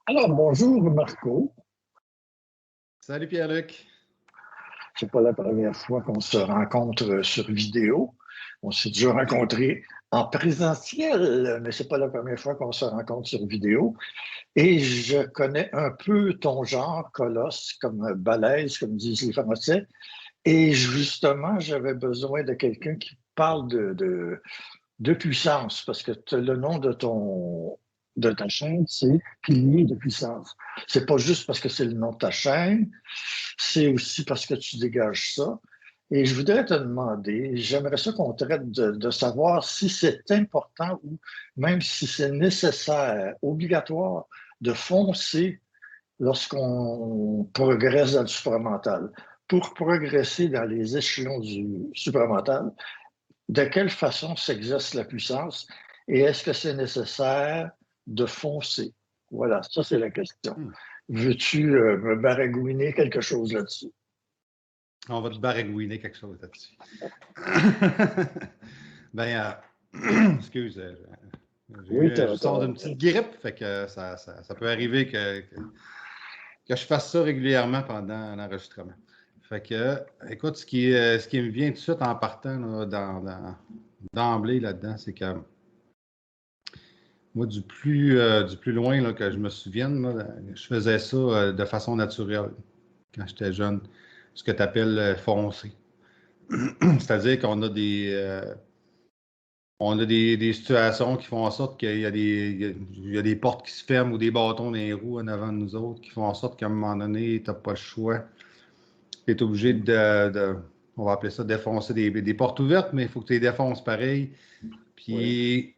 Alors, bonjour Marco. Salut Pierre-Luc. C'est pas la première fois qu'on se rencontre sur vidéo. On s'est déjà rencontrés en présentiel, mais c'est pas la première fois qu'on se rencontre sur vidéo. Et je connais un peu ton genre, colosse, comme balèze, comme disent les Français. Et justement, j'avais besoin de quelqu'un qui parle de puissance, parce que le nom de ta chaîne, c'est Pilier de puissance. C'est pas juste parce que c'est le nom de ta chaîne, c'est aussi parce que tu dégages ça. Et je voudrais te demander, j'aimerais ça qu'on traite de savoir si c'est important ou même si c'est nécessaire, obligatoire, de foncer lorsqu'on progresse dans le supramental. Pour progresser dans les échelons du supramental, de quelle façon s'exerce la puissance et est-ce que c'est nécessaire de foncer? Voilà, ça c'est la question. Veux-tu me baragouiner quelque chose là-dessus? On va te baragouiner quelque chose là-dessus. Excuse, je sors d'une petite grippe, fait que ça peut arriver que je fasse ça régulièrement pendant l'enregistrement. Fait que, écoute, ce qui me vient tout de suite en partant là, d'emblée là-dedans, c'est que moi, du plus loin là, que je me souvienne, là, je faisais ça de façon naturelle quand j'étais jeune, ce que tu appelles foncer. C'est-à-dire qu'on a des situations qui font en sorte qu'il y a des portes qui se ferment ou des bâtons dans les roues en avant de nous autres qui font en sorte qu'à un moment donné, tu n'as pas le choix. Tu es obligé on va appeler ça défoncer des portes ouvertes, mais il faut que tu les défonces pareil. Puis,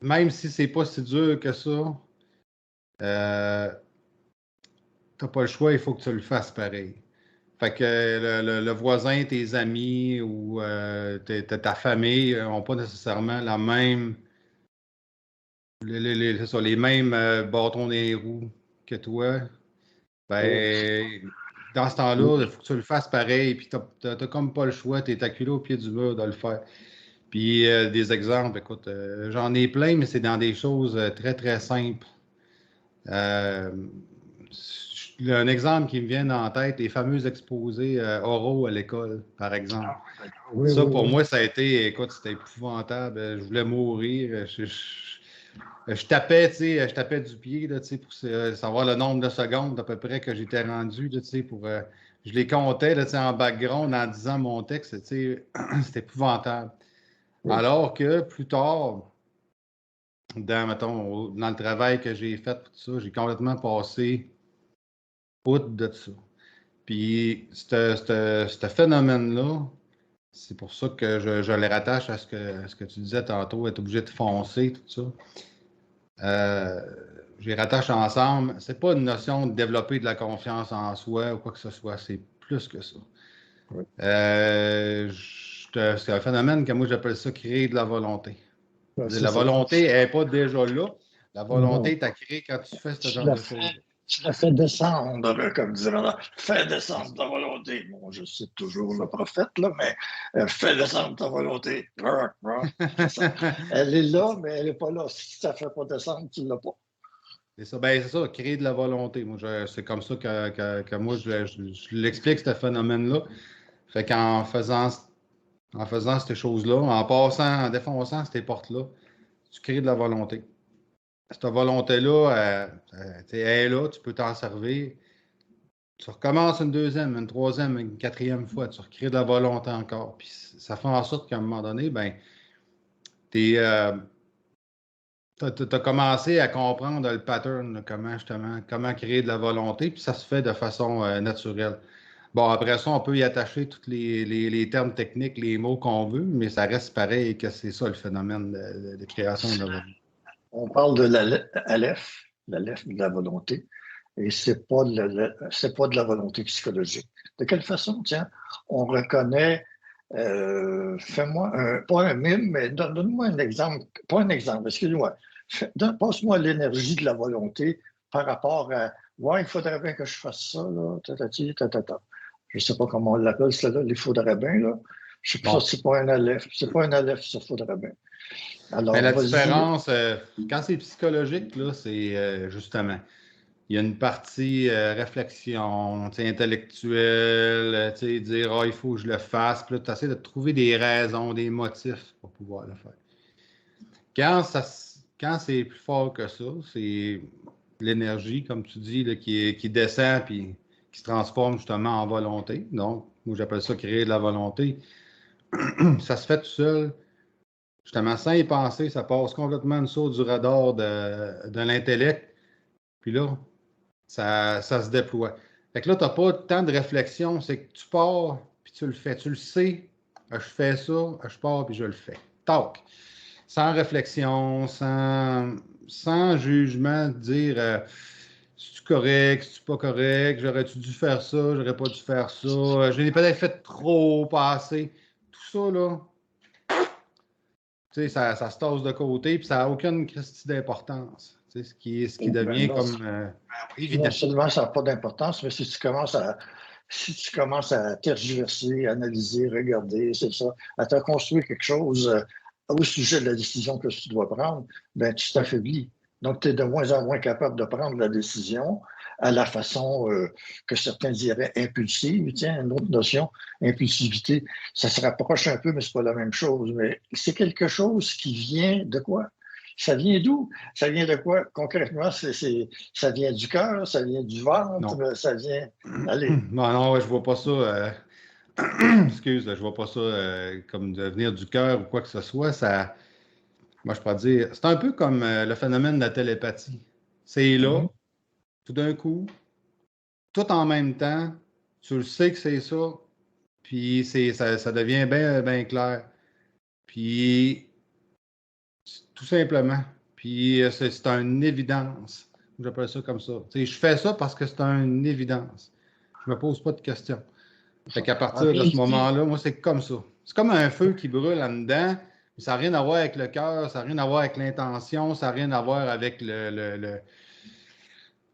même si c'est pas si dur que ça, tu n'as pas le choix, il faut que tu le fasses pareil. Fait que le voisin, tes amis ou ta famille n'ont pas nécessairement la même, les mêmes bâtons des roues que toi. Ben, dans ce temps-là, il faut que tu le fasses pareil, puis tu n'as comme pas le choix, tu es acculé au pied du mur de le faire. Puis des exemples, écoute, j'en ai plein, mais c'est dans des choses très, très simples. Un exemple qui me vient en tête, les fameux exposés oraux à l'école, par exemple. Ça, pour moi, ça a été, écoute, c'était épouvantable. Je voulais mourir. Je tapais, tu sais, je tapais du pied, là, tu sais, pour savoir le nombre de secondes à peu près que j'étais rendu, là, tu sais, je les comptais, là, tu sais, en background en disant mon texte, tu sais, c'était épouvantable. Alors que plus tard, dans le travail que j'ai fait, tout ça, j'ai complètement passé outre de ça. Puis, ce phénomène-là, c'est pour ça que je les rattache à ce que tu disais tantôt, être obligé de foncer, tout ça. Je les rattache ensemble. C'est pas une notion de développer de la confiance en soi ou quoi que ce soit, c'est plus que ça. C'est un phénomène que moi j'appelle ça créer de la volonté. La volonté n'est pas déjà là. La volonté est à créer quand tu fais ce genre de choses. Tu la fais descendre, comme dirait là. Fais descendre ta volonté. Bon, je cite toujours le prophète, là, mais fais descendre ta volonté. Elle est là, mais elle n'est pas là. Si ça ne fait pas descendre, tu ne l'as pas. C'est ça, c'est ça, créer de la volonté. Moi, c'est comme ça que moi, je l'explique, ce phénomène-là. Fait qu'en faisant ces choses-là, en défonçant ces portes-là, tu crées de la volonté. Cette volonté-là, elle est là, tu peux t'en servir. Tu recommences une deuxième, une troisième, une quatrième fois, tu recrées de la volonté encore. Puis ça fait en sorte qu'à un moment donné, tu as commencé à comprendre le pattern, là, comment créer de la volonté, puis ça se fait de façon naturelle. Bon, après ça, on peut y attacher tous les termes techniques, les mots qu'on veut, mais ça reste pareil que c'est ça le phénomène de création de la volonté. On parle de l'Aleph de la volonté, et c'est pas de la volonté psychologique. De quelle façon, tiens, on reconnaît, fais-moi pas un mime, mais donne-moi un exemple, pas un exemple, excuse-moi, passe-moi l'énergie de la volonté par rapport à, ouais, il faudrait bien que je fasse ça, là, tatati, tatata. Je sais pas comment on l'appelle, cela, il faudrait bien, là. Je sais pas, c'est pas un Aleph, ça faudrait bien. Alors, la différence, quand c'est psychologique, là, c'est justement, il y a une partie réflexion, intellectuelle, dire il faut que je le fasse. Puis là, tu essaies de trouver des raisons, des motifs pour pouvoir le faire. Quand c'est plus fort que ça, c'est l'énergie, comme tu dis, là, qui descend puis qui se transforme justement en volonté. Donc, moi, j'appelle ça créer de la volonté. Ça se fait tout seul. Justement, sans y penser, ça passe complètement une saut du radar de l'intellect. Puis là, ça se déploie. Fait que là, tu n'as pas tant de réflexion, c'est que tu pars, puis tu le fais. Tu le sais, je fais ça, je pars, puis je le fais. Tac! Sans réflexion, sans jugement, de dire c'est-tu correct, c'est-tu pas correct, j'aurais-tu dû faire ça, j'aurais pas dû faire ça, je l'ai peut-être fait trop, pas assez. Tout ça, là, tu sais, ça se tasse de côté, puis ça n'a aucune christie d'importance. Tu sais, ce qui devient comme évident. Non seulement ça n'a pas d'importance, mais si tu commences à tergiverser, analyser, regarder, c'est ça, à te construire quelque chose au sujet de la décision que tu dois prendre, ben, tu t'affaiblis. Donc, tu es de moins en moins capable de prendre la décision à la façon que certains diraient impulsive. Tiens, une autre notion, impulsivité, ça se rapproche un peu, mais c'est pas la même chose. Mais c'est quelque chose qui vient de quoi? Ça vient d'où? Ça vient de quoi? Concrètement, ça vient du cœur, ça vient du ventre, Non. ça vient... Allez. Non, je vois pas ça. Excuse, je vois pas ça comme devenir du cœur ou quoi que ce soit. Ça, moi, je pourrais dire, c'est un peu comme le phénomène de la télépathie. C'est là, tout d'un coup, tout en même temps, tu le sais que c'est ça, puis ça devient bien clair. Puis, tout simplement. Puis, c'est une évidence. J'appelle ça comme ça. Tu sais, je fais ça parce que c'est une évidence. Je me pose pas de questions. Fait qu'à partir de ce moment-là, moi, c'est comme ça. C'est comme un feu qui brûle en dedans. Ça n'a rien à voir avec le cœur, ça n'a rien à voir avec l'intention, ça n'a rien à voir avec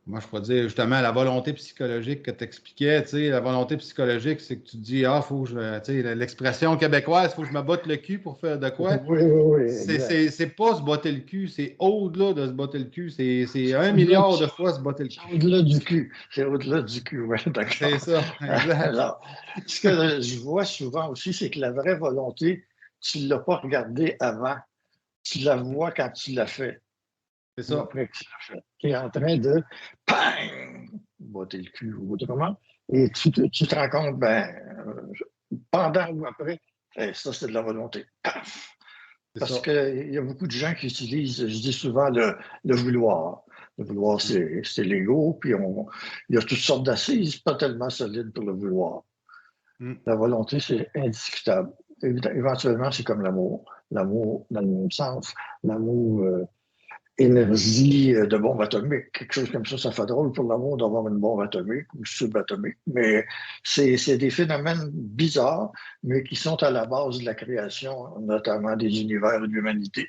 moi, je pourrais dire justement la volonté psychologique que tu expliquais. La volonté psychologique, c'est que tu te dis, faut que je. L'expression québécoise, il faut que je me botte le cul pour faire de quoi. Oui, c'est pas se botter le cul, c'est au-delà de se botter le cul. C'est 1 milliard de fois se botter le cul. C'est au-delà du cul. C'est au-delà du cul, oui, d'accord. C'est ça, exact. Alors, ce que je vois souvent aussi, c'est que la vraie volonté, tu ne l'as pas regardée avant. Tu la vois quand tu l'as fait. C'est ça. Après que tu l'as fait. Tu es en train de bang, botter le cul ou autrement. Et tu te rends compte, pendant ou après, ça, c'est de la volonté. Paf! Parce qu'il y a beaucoup de gens qui utilisent, je dis souvent, le vouloir. Le vouloir, c'est l'ego, puis il y a toutes sortes d'assises pas tellement solides pour le vouloir. La volonté, c'est indiscutable. Éventuellement, c'est comme l'amour. L'amour, dans le même sens. L'amour, énergie de bombe atomique, quelque chose comme ça fait drôle pour l'amour d'avoir une bombe atomique ou subatomique. Mais c'est des phénomènes bizarres, mais qui sont à la base de la création, notamment des univers et de l'humanité.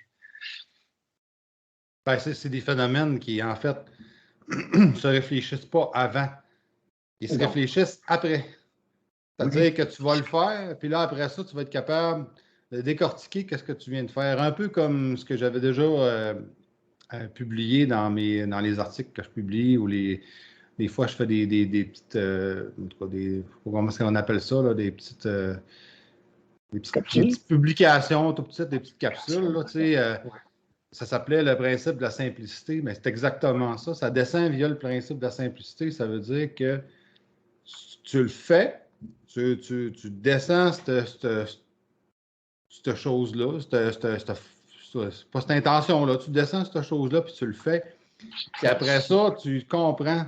C'est des phénomènes qui, en fait, se réfléchissent pas avant. Ils se réfléchissent après. C'est-à-dire que tu vas le faire, puis là, après ça, tu vas être capable de décortiquer qu'est-ce que tu viens de faire. Un peu comme ce que j'avais déjà publié dans les articles que je publie ou des fois, je fais des petites, comment est-ce qu'on appelle ça, là, des petites publications, tout petites, des petites capsules, là, tu sais. Ça s'appelait le principe de la simplicité, mais c'est exactement ça. Ça descend via le principe de la simplicité. Ça veut dire que tu le fais, tu descends cette chose-là, pas cette intention-là, tu descends cette chose-là, puis tu le fais. Puis après ça, tu comprends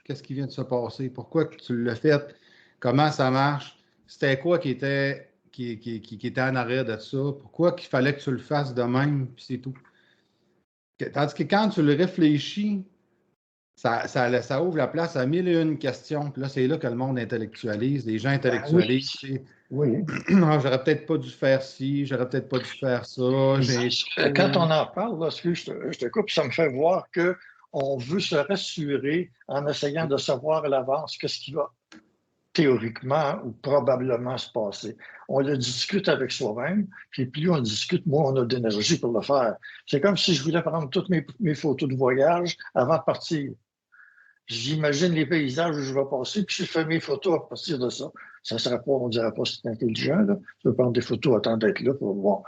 qu'est-ce qui vient de se passer, pourquoi tu l'as fait, comment ça marche, c'était quoi qui était en arrière de ça, pourquoi qu'il fallait que tu le fasses de même, puis c'est tout. Tandis que quand tu le réfléchis, ça ouvre la place à mille et une questions. Puis là, c'est là que le monde intellectualise. Les gens intellectualisent. Oui. J'aurais peut-être pas dû faire ci, j'aurais peut-être pas dû faire ça. Quand on en parle, là, je te coupe, ça me fait voir qu'on veut se rassurer en essayant de savoir à l'avance qu'est-ce qui va théoriquement ou probablement se passer. On le discute avec soi-même, puis plus on discute, moins on a d'énergie pour le faire. C'est comme si je voulais prendre toutes mes photos de voyage avant de partir. J'imagine les paysages où je vais passer, puis je fais mes photos à partir de ça. Ça ne sera pas, on ne dira pas que c'est intelligent, là. Je peux prendre des photos, attendre d'être là pour voir.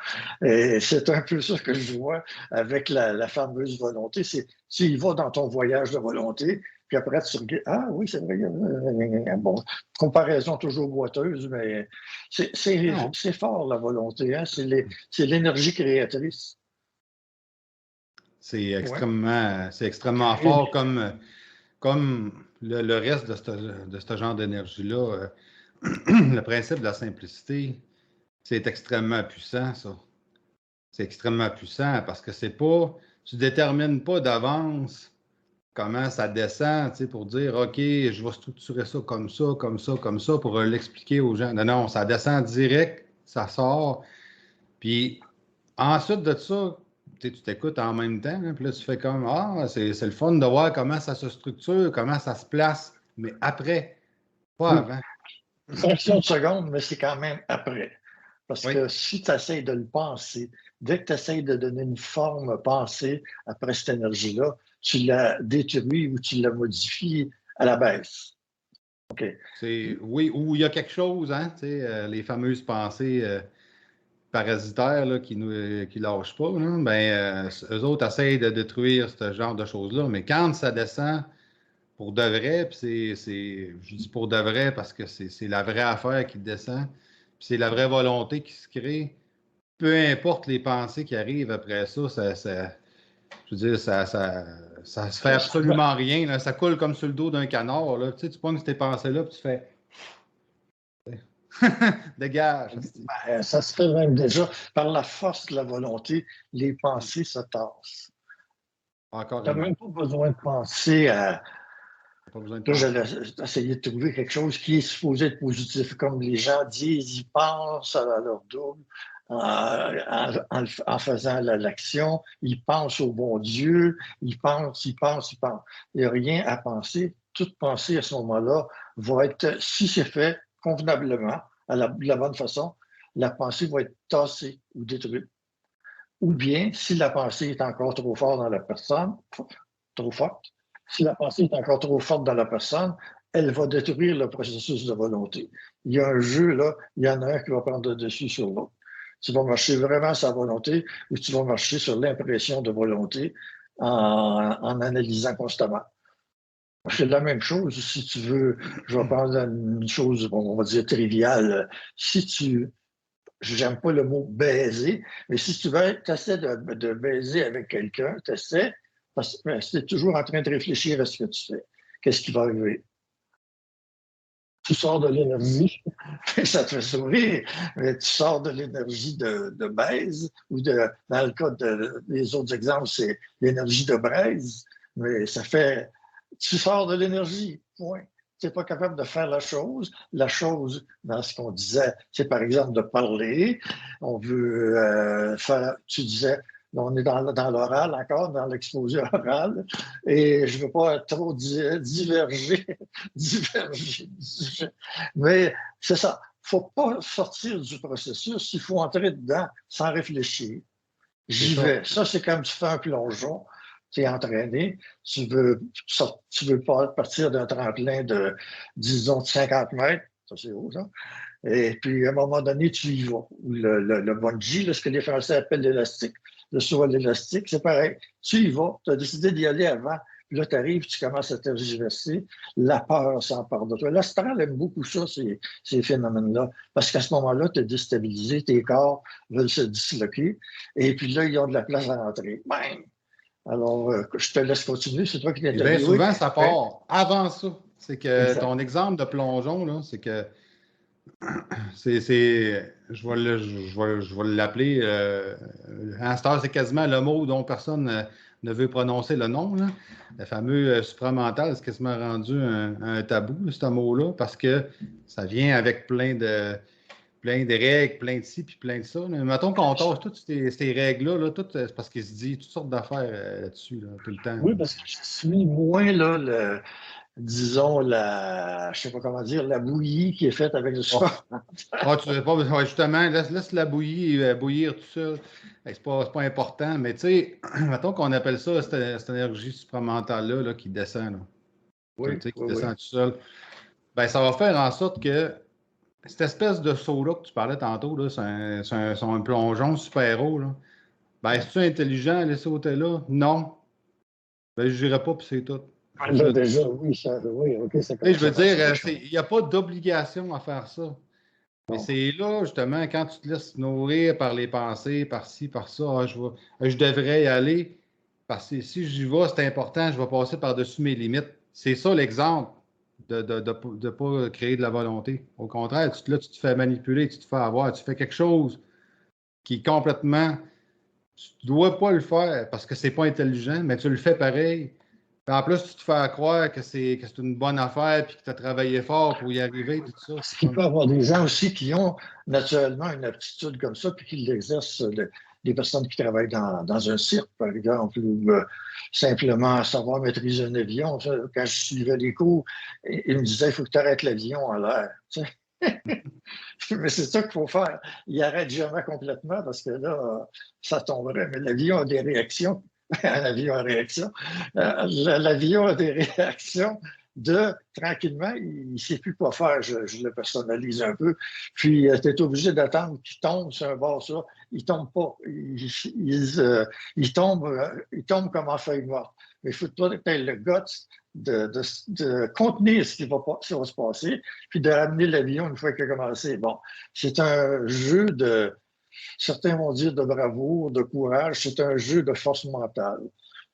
Et c'est un peu ça que je vois avec la fameuse volonté. C'est, tu y vas dans ton voyage de volonté, puis après, tu regardes, ah oui, c'est vrai, bon, comparaison toujours boiteuse, mais Non. c'est fort, la volonté, hein? C'est l'énergie créatrice. Ouais. C'est extrêmement fort comme le reste de ce genre d'énergie-là. Le principe de la simplicité, c'est extrêmement puissant, ça. C'est extrêmement puissant parce que c'est pas, tu détermines pas d'avance comment ça descend, tu sais, pour dire, OK, je vais structurer ça, comme ça, pour l'expliquer aux gens. Non, non, ça descend direct, ça sort. Puis ensuite de ça, tu sais, tu t'écoutes en même temps, hein, puis là, tu fais comme, ah, c'est le fun de voir comment ça se structure, comment ça se place, mais après, pas Oui, avant. fraction de seconde, mais c'est quand même après. Parce Oui, que si tu essaies de le penser, dès que tu essaies de donner une forme pensée après cette énergie-là, tu la détruis ou tu la modifies à la baisse. OK. oui, ou il y a quelque chose, hein, tu sais, les fameuses pensées parasitaires là, qui lâchent pas, là, ben, eux autres essayent de détruire ce genre de choses-là, mais quand ça descend pour de vrai, puis je dis pour de vrai parce que c'est la vraie affaire qui descend, puis c'est la vraie volonté qui se crée, peu importe les pensées qui arrivent après ça, je veux dire, ça se fait absolument rien, là. Ça coule comme sur le dos d'un canard. Là. Tu sais, tu pognes tes pensées-là, puis tu fais dégage. Ça se fait même déjà par la force de la volonté, les pensées se tassent. Tu n'as Carrément. même pas besoin de penser à. Pas besoin de Là, penser. j'allais essayer de trouver quelque chose qui est supposé être positif. Comme les gens disent, ils pensent à leur double en faisant l'action, ils pensent au bon Dieu, ils pensent, ils pensent, ils pensent. Il n'y a rien à penser. Toute pensée à ce moment-là va être, si c'est fait convenablement, de la bonne façon, la pensée va être tassée ou détruite. Ou bien, si la pensée est encore trop forte dans la personne, trop forte, si la pensée est encore trop forte dans la personne, elle va détruire le processus de volonté. Il y a un jeu, là, il y en a un qui va prendre le dessus sur l'autre. Tu vas marcher vraiment sur la volonté ou tu vas marcher sur l'impression de volonté en analysant constamment. C'est la même chose si tu veux, je vais prendre une chose, bon, on va dire triviale. Si tu j'aime pas le mot baiser, mais si tu veux, tu essaies de baiser avec quelqu'un, tu essaies, parce que tu es toujours en train de réfléchir à ce que tu fais. Qu'est-ce qui va arriver? Tu sors de l'énergie, ça te fait sourire, mais tu sors de l'énergie de baise, ou dans le cas des autres exemples, c'est l'énergie de braise, mais ça fait, tu sors de l'énergie, point. Tu n'es pas capable de faire la chose. La chose, dans ce qu'on disait, c'est par exemple de parler. On veut faire, tu disais, on est dans l'oral encore, dans l'exposé oral, et je ne veux pas trop diverger, diverger. Mais c'est ça. Il ne faut pas sortir du processus, il faut entrer dedans sans réfléchir. C'est J'y ça. vais. Ça, c'est comme tu fais un plongeon, tu es entraîné, tu veux pas partir d'un tremplin de, disons, de 50 mètres, ça c'est haut, ça. Et puis, à un moment donné, tu y vas. Le bungee, là, ce que les Français appellent l'élastique, le saut à l'élastique, c'est pareil. Tu y vas, tu as décidé d'y aller avant. Puis là, tu arrives, tu commences à tergiverser. La peur s'empare de toi. L'astral aime beaucoup ça, ces phénomènes-là. Parce qu'à ce moment-là, tu es déstabilisé, tes corps veulent se disloquer. Et puis là, ils ont de la place à rentrer. Bang! Alors, je te laisse continuer. C'est toi qui t'es Et bien interviewé. souvent, ça Mais, part avant ça. C'est que exact. ton exemple de plongeon, là, c'est que je vais l'appeler, à cette heure, c'est quasiment le mot dont personne ne veut prononcer le nom, là. Le fameux supramental, c'est quasiment rendu un tabou, là, ce mot-là, parce que ça vient avec plein de règles, plein de ci, puis plein de ça. Là. Mettons qu'on tâche toutes ces règles-là, là, c'est parce qu'il se dit toutes sortes d'affaires là-dessus, là, tout le temps. Oui, Là. parce que je suis moins là, disons, je sais pas comment dire, la bouillie qui est faite avec le Oh. soir. Ah, tu veux pas, ouais, justement, laisse la bouillir tout seul. C'est pas important, mais tu sais, mettons qu'on appelle ça cette énergie supramentale-là là, qui descend. Là. Oui, qui oui, descend oui. tout seul. Ben, ça va faire en sorte que cette espèce de saut-là que tu parlais tantôt, là, c'est un plongeon super haut. Là. Ben, Ouais. est-ce intelligent aller sauter là? Non. Ben, je n'irai pas, puis c'est tout. Ah, Je te là, le dis. déjà, oui, oui, OK, ça Tu sais, je commence veux à faire dire, ça, les choses. il n'y a pas d'obligation à faire ça. Mais Non. c'est là, justement, quand tu te laisses nourrir par les pensées, par ci, par ça, ah, je devrais y aller, parce que si j'y vais, c'est important, je vais passer par-dessus mes limites. C'est ça l'exemple de ne pas créer de la volonté. Au contraire, là, tu te fais manipuler, tu te fais avoir, tu fais quelque chose qui est complètement. Tu ne dois pas le faire parce que c'est pas intelligent, mais tu le fais pareil. Puis en plus, tu te fais croire que c'est une bonne affaire puis que tu as travaillé fort pour y arriver, tout ça. Parce C'est qu'il peut comme. y avoir des gens aussi qui ont naturellement une aptitude comme ça, puis qui l'exercent, des personnes qui travaillent dans un cirque, par exemple, ou simplement savoir maîtriser un avion. Ça, quand je suivais les cours, il me disait, il faut que tu arrêtes l'avion en l'air. Tu sais. Mais c'est ça qu'il faut faire. Il arrête jamais complètement parce que là, ça tomberait. Mais l'avion a des réactions. Un avion en réaction. L'avion a des réactions de tranquillement, il ne sait plus quoi faire. Je le personnalise un peu. Puis, tu es obligé d'attendre qu'il tombe sur un bord, ça. Il ne tombe pas. Il tombe comme en feuille morte. Mais il faut que tu aies le guts de contenir ce qui va se passer, puis de ramener l'avion une fois qu'il a commencé. Bon, c'est un jeu de, certains vont dire de bravoure, de courage, c'est un jeu de force mentale.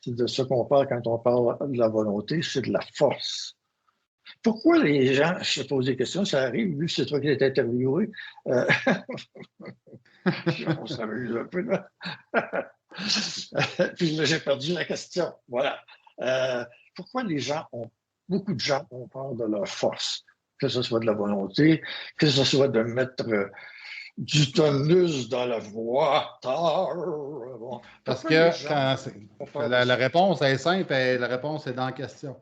C'est de ce qu'on parle quand on parle de la volonté, c'est de la force. Pourquoi les gens, je te pose des questions, ça arrive, vu que c'est toi qui es interviewé, euh, on s'amuse un peu là. Puis là, j'ai perdu la question. Voilà. Euh, Pourquoi beaucoup de gens ont peur de leur force, que ce soit de la volonté, que ce soit de mettre du tonus dans la voix. Bon. Parce Pourquoi les que gens ont peur de la ça? réponse est simple et la réponse est dans la question.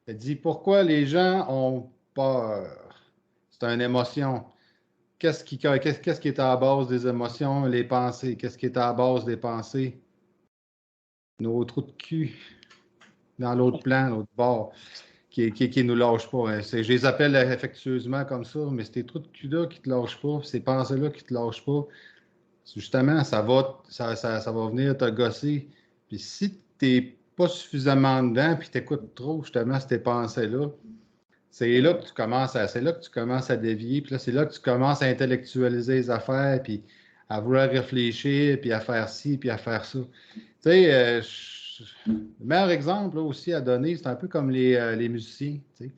Elle dit pourquoi les gens ont peur? C'est une émotion. Qu'est-ce qui est à la base des émotions? Les pensées. Qu'est-ce qui est à la base des pensées? Nos trous de cul dans l'autre plan, l'autre bord, qui nous lâchent pas. Hein. Je les appelle affectueusement comme ça, mais c'est tes trous de cul-là qui te lâchent pas, ces pensées-là qui te lâchent pas. Justement, ça va venir te gosser. Puis si tu n'es pas suffisamment dedans, puis tu écoutes trop justement ces pensées-là, c'est là que tu commences à dévier, puis là, c'est là que tu commences à intellectualiser les affaires, puis à vouloir réfléchir, puis à faire ci, puis à faire ça. Tu sais, le meilleur exemple là, aussi à donner, c'est un peu comme les musiciens. Tu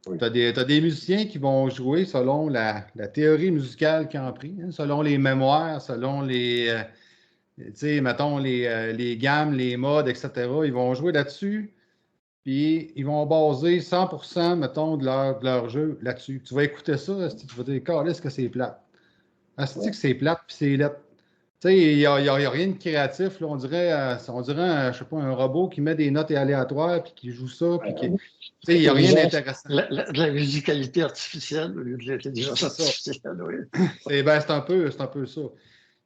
Oui. as des musiciens qui vont jouer selon la théorie musicale qu'ils ont pris, hein, selon les mémoires, selon tu sais, mettons, les gammes, les modes, etc. Ils vont jouer là-dessus. Puis ils vont baser 100%, mettons, de leur jeu là-dessus. Tu vas écouter ça, tu vas dire, est-ce que c'est plate? Est-ce que c'est plate, puis c'est lettre. Tu sais, il n'y a rien de créatif. Là. On dirait je sais pas, un robot qui met des notes aléatoires, puis qui joue ça, puis qui. Tu sais, il n'y a rien d'intéressant. De la musicalité artificielle au lieu de l'intelligence C'est ça. artificielle, oui. C'est un peu ça.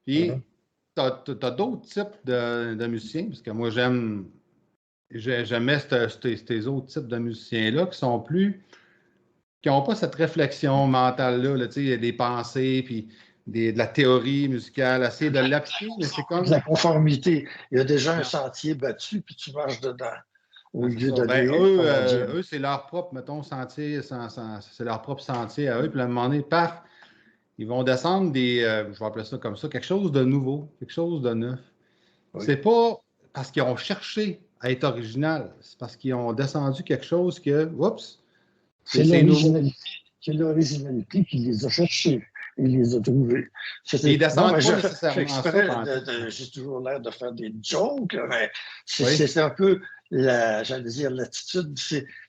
Puis, tu as, d'autres types de musiciens, parce que moi, j'aimais ces autres types de musiciens-là qui n'ont pas cette réflexion mentale-là, là, tu sais, des pensées, puis de la théorie musicale, essayer de l'appliquer, mais c'est De comme. la conformité. Il y a déjà un Non. sentier battu, puis tu marches dedans. Au Ben, c'est lieu ça. Ben, d'aller, on va dire, eux c'est leur propre, mettons, sentier, c'est leur propre sentier à eux, puis à un moment donné, paf, ils vont descendre je vais appeler ça comme ça, quelque chose de nouveau, quelque chose de neuf. oui. C'est pas parce qu'ils ont cherché à être original, c'est parce qu'ils ont descendu quelque chose que, oups, C'est c'est nouveau. l'originalité. C'est l'originalité qui les a cherchés. Il les a trouvés. Et ils Non, mais descendent pas je fais nécessairement ça exprès, pendant tout. j'ai toujours l'air de faire des jokes, là, mais Oui, c'est un peu, j'allais dire, l'attitude,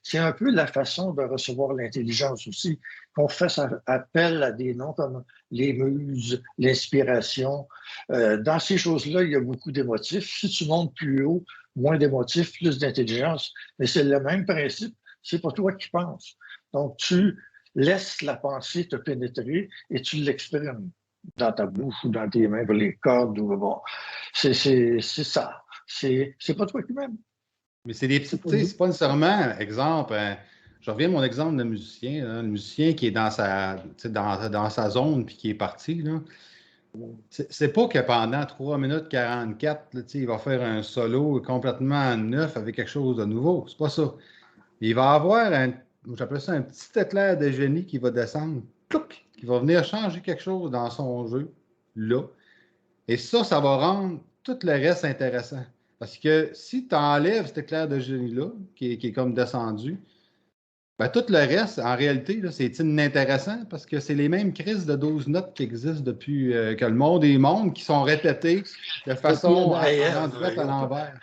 c'est un peu la façon de recevoir l'intelligence aussi, qu'on fasse appel à des noms comme les muses, l'inspiration. Dans ces choses-là, il y a beaucoup d'émotifs. Si tu montes plus haut, moins d'émotifs, plus d'intelligence, mais c'est le même principe. C'est pas toi qui penses. Donc, tu laisses la pensée te pénétrer et tu l'exprimes dans ta bouche ou dans tes mains, pour les cordes ou bon. C'est ça. C'est pas toi qui m'aimes. Mais c'est des petits, tu sais, c'est pas nécessairement, exemple, je reviens à mon exemple de musicien, là, le musicien qui est dans dans sa zone puis qui est parti, là. C'est pas que pendant 3 minutes 44, là, tu sais, il va faire un solo complètement neuf avec quelque chose de nouveau. C'est pas ça. Il va avoir j'appelle ça un petit éclair de génie qui va descendre, touc, qui va venir changer quelque chose dans son jeu, là. Et ça va rendre tout le reste intéressant. Parce que si tu enlèves cet éclair de génie-là, qui est comme descendu, ben, tout le reste, en réalité, là, c'est inintéressant parce que c'est les mêmes crises de 12 notes qui existent depuis que le monde est monde, qui sont répétées de façon à l'envers.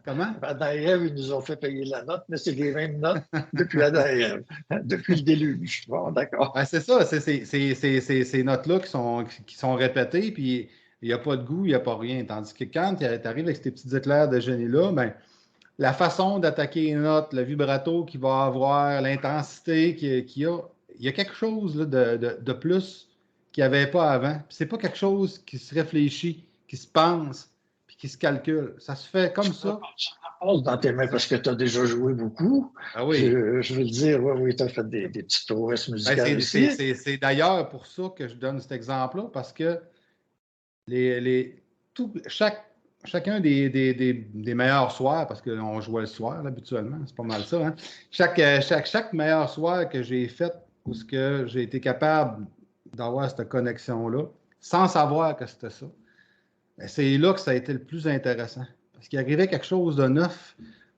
Comment? Adam et Ève, ils nous ont fait payer la note, mais c'est les mêmes notes depuis Adam et Ève, depuis le déluge. Bon, d'accord. Ben, c'est ça, c'est ces notes-là qui sont répétées, puis il n'y a pas de goût, il n'y a pas rien. Tandis que quand tu arrives avec ces petits éclairs de génie-là, ben, la façon d'attaquer les notes, le vibrato qu'il va avoir, l'intensité qu'il y a, il y a quelque chose là, de plus qu'il n'y avait pas avant. Puis c'est pas quelque chose qui se réfléchit, qui se pense, puis qui se calcule. Ça se fait comme ça. Passe dans tes mains parce que tu as déjà joué beaucoup. Ah oui. Je veux le dire, oui, tu as fait des petites prouesses musicales aussi. C'est d'ailleurs pour ça que je donne cet exemple-là, parce que chacun des meilleurs soirs, parce qu'on jouait le soir là, habituellement, c'est pas mal ça, hein? Chaque meilleur soir que j'ai fait, où que j'ai été capable d'avoir cette connexion-là, sans savoir que c'était ça, ben, c'est là que ça a été le plus intéressant. Parce qu'il arrivait quelque chose de neuf,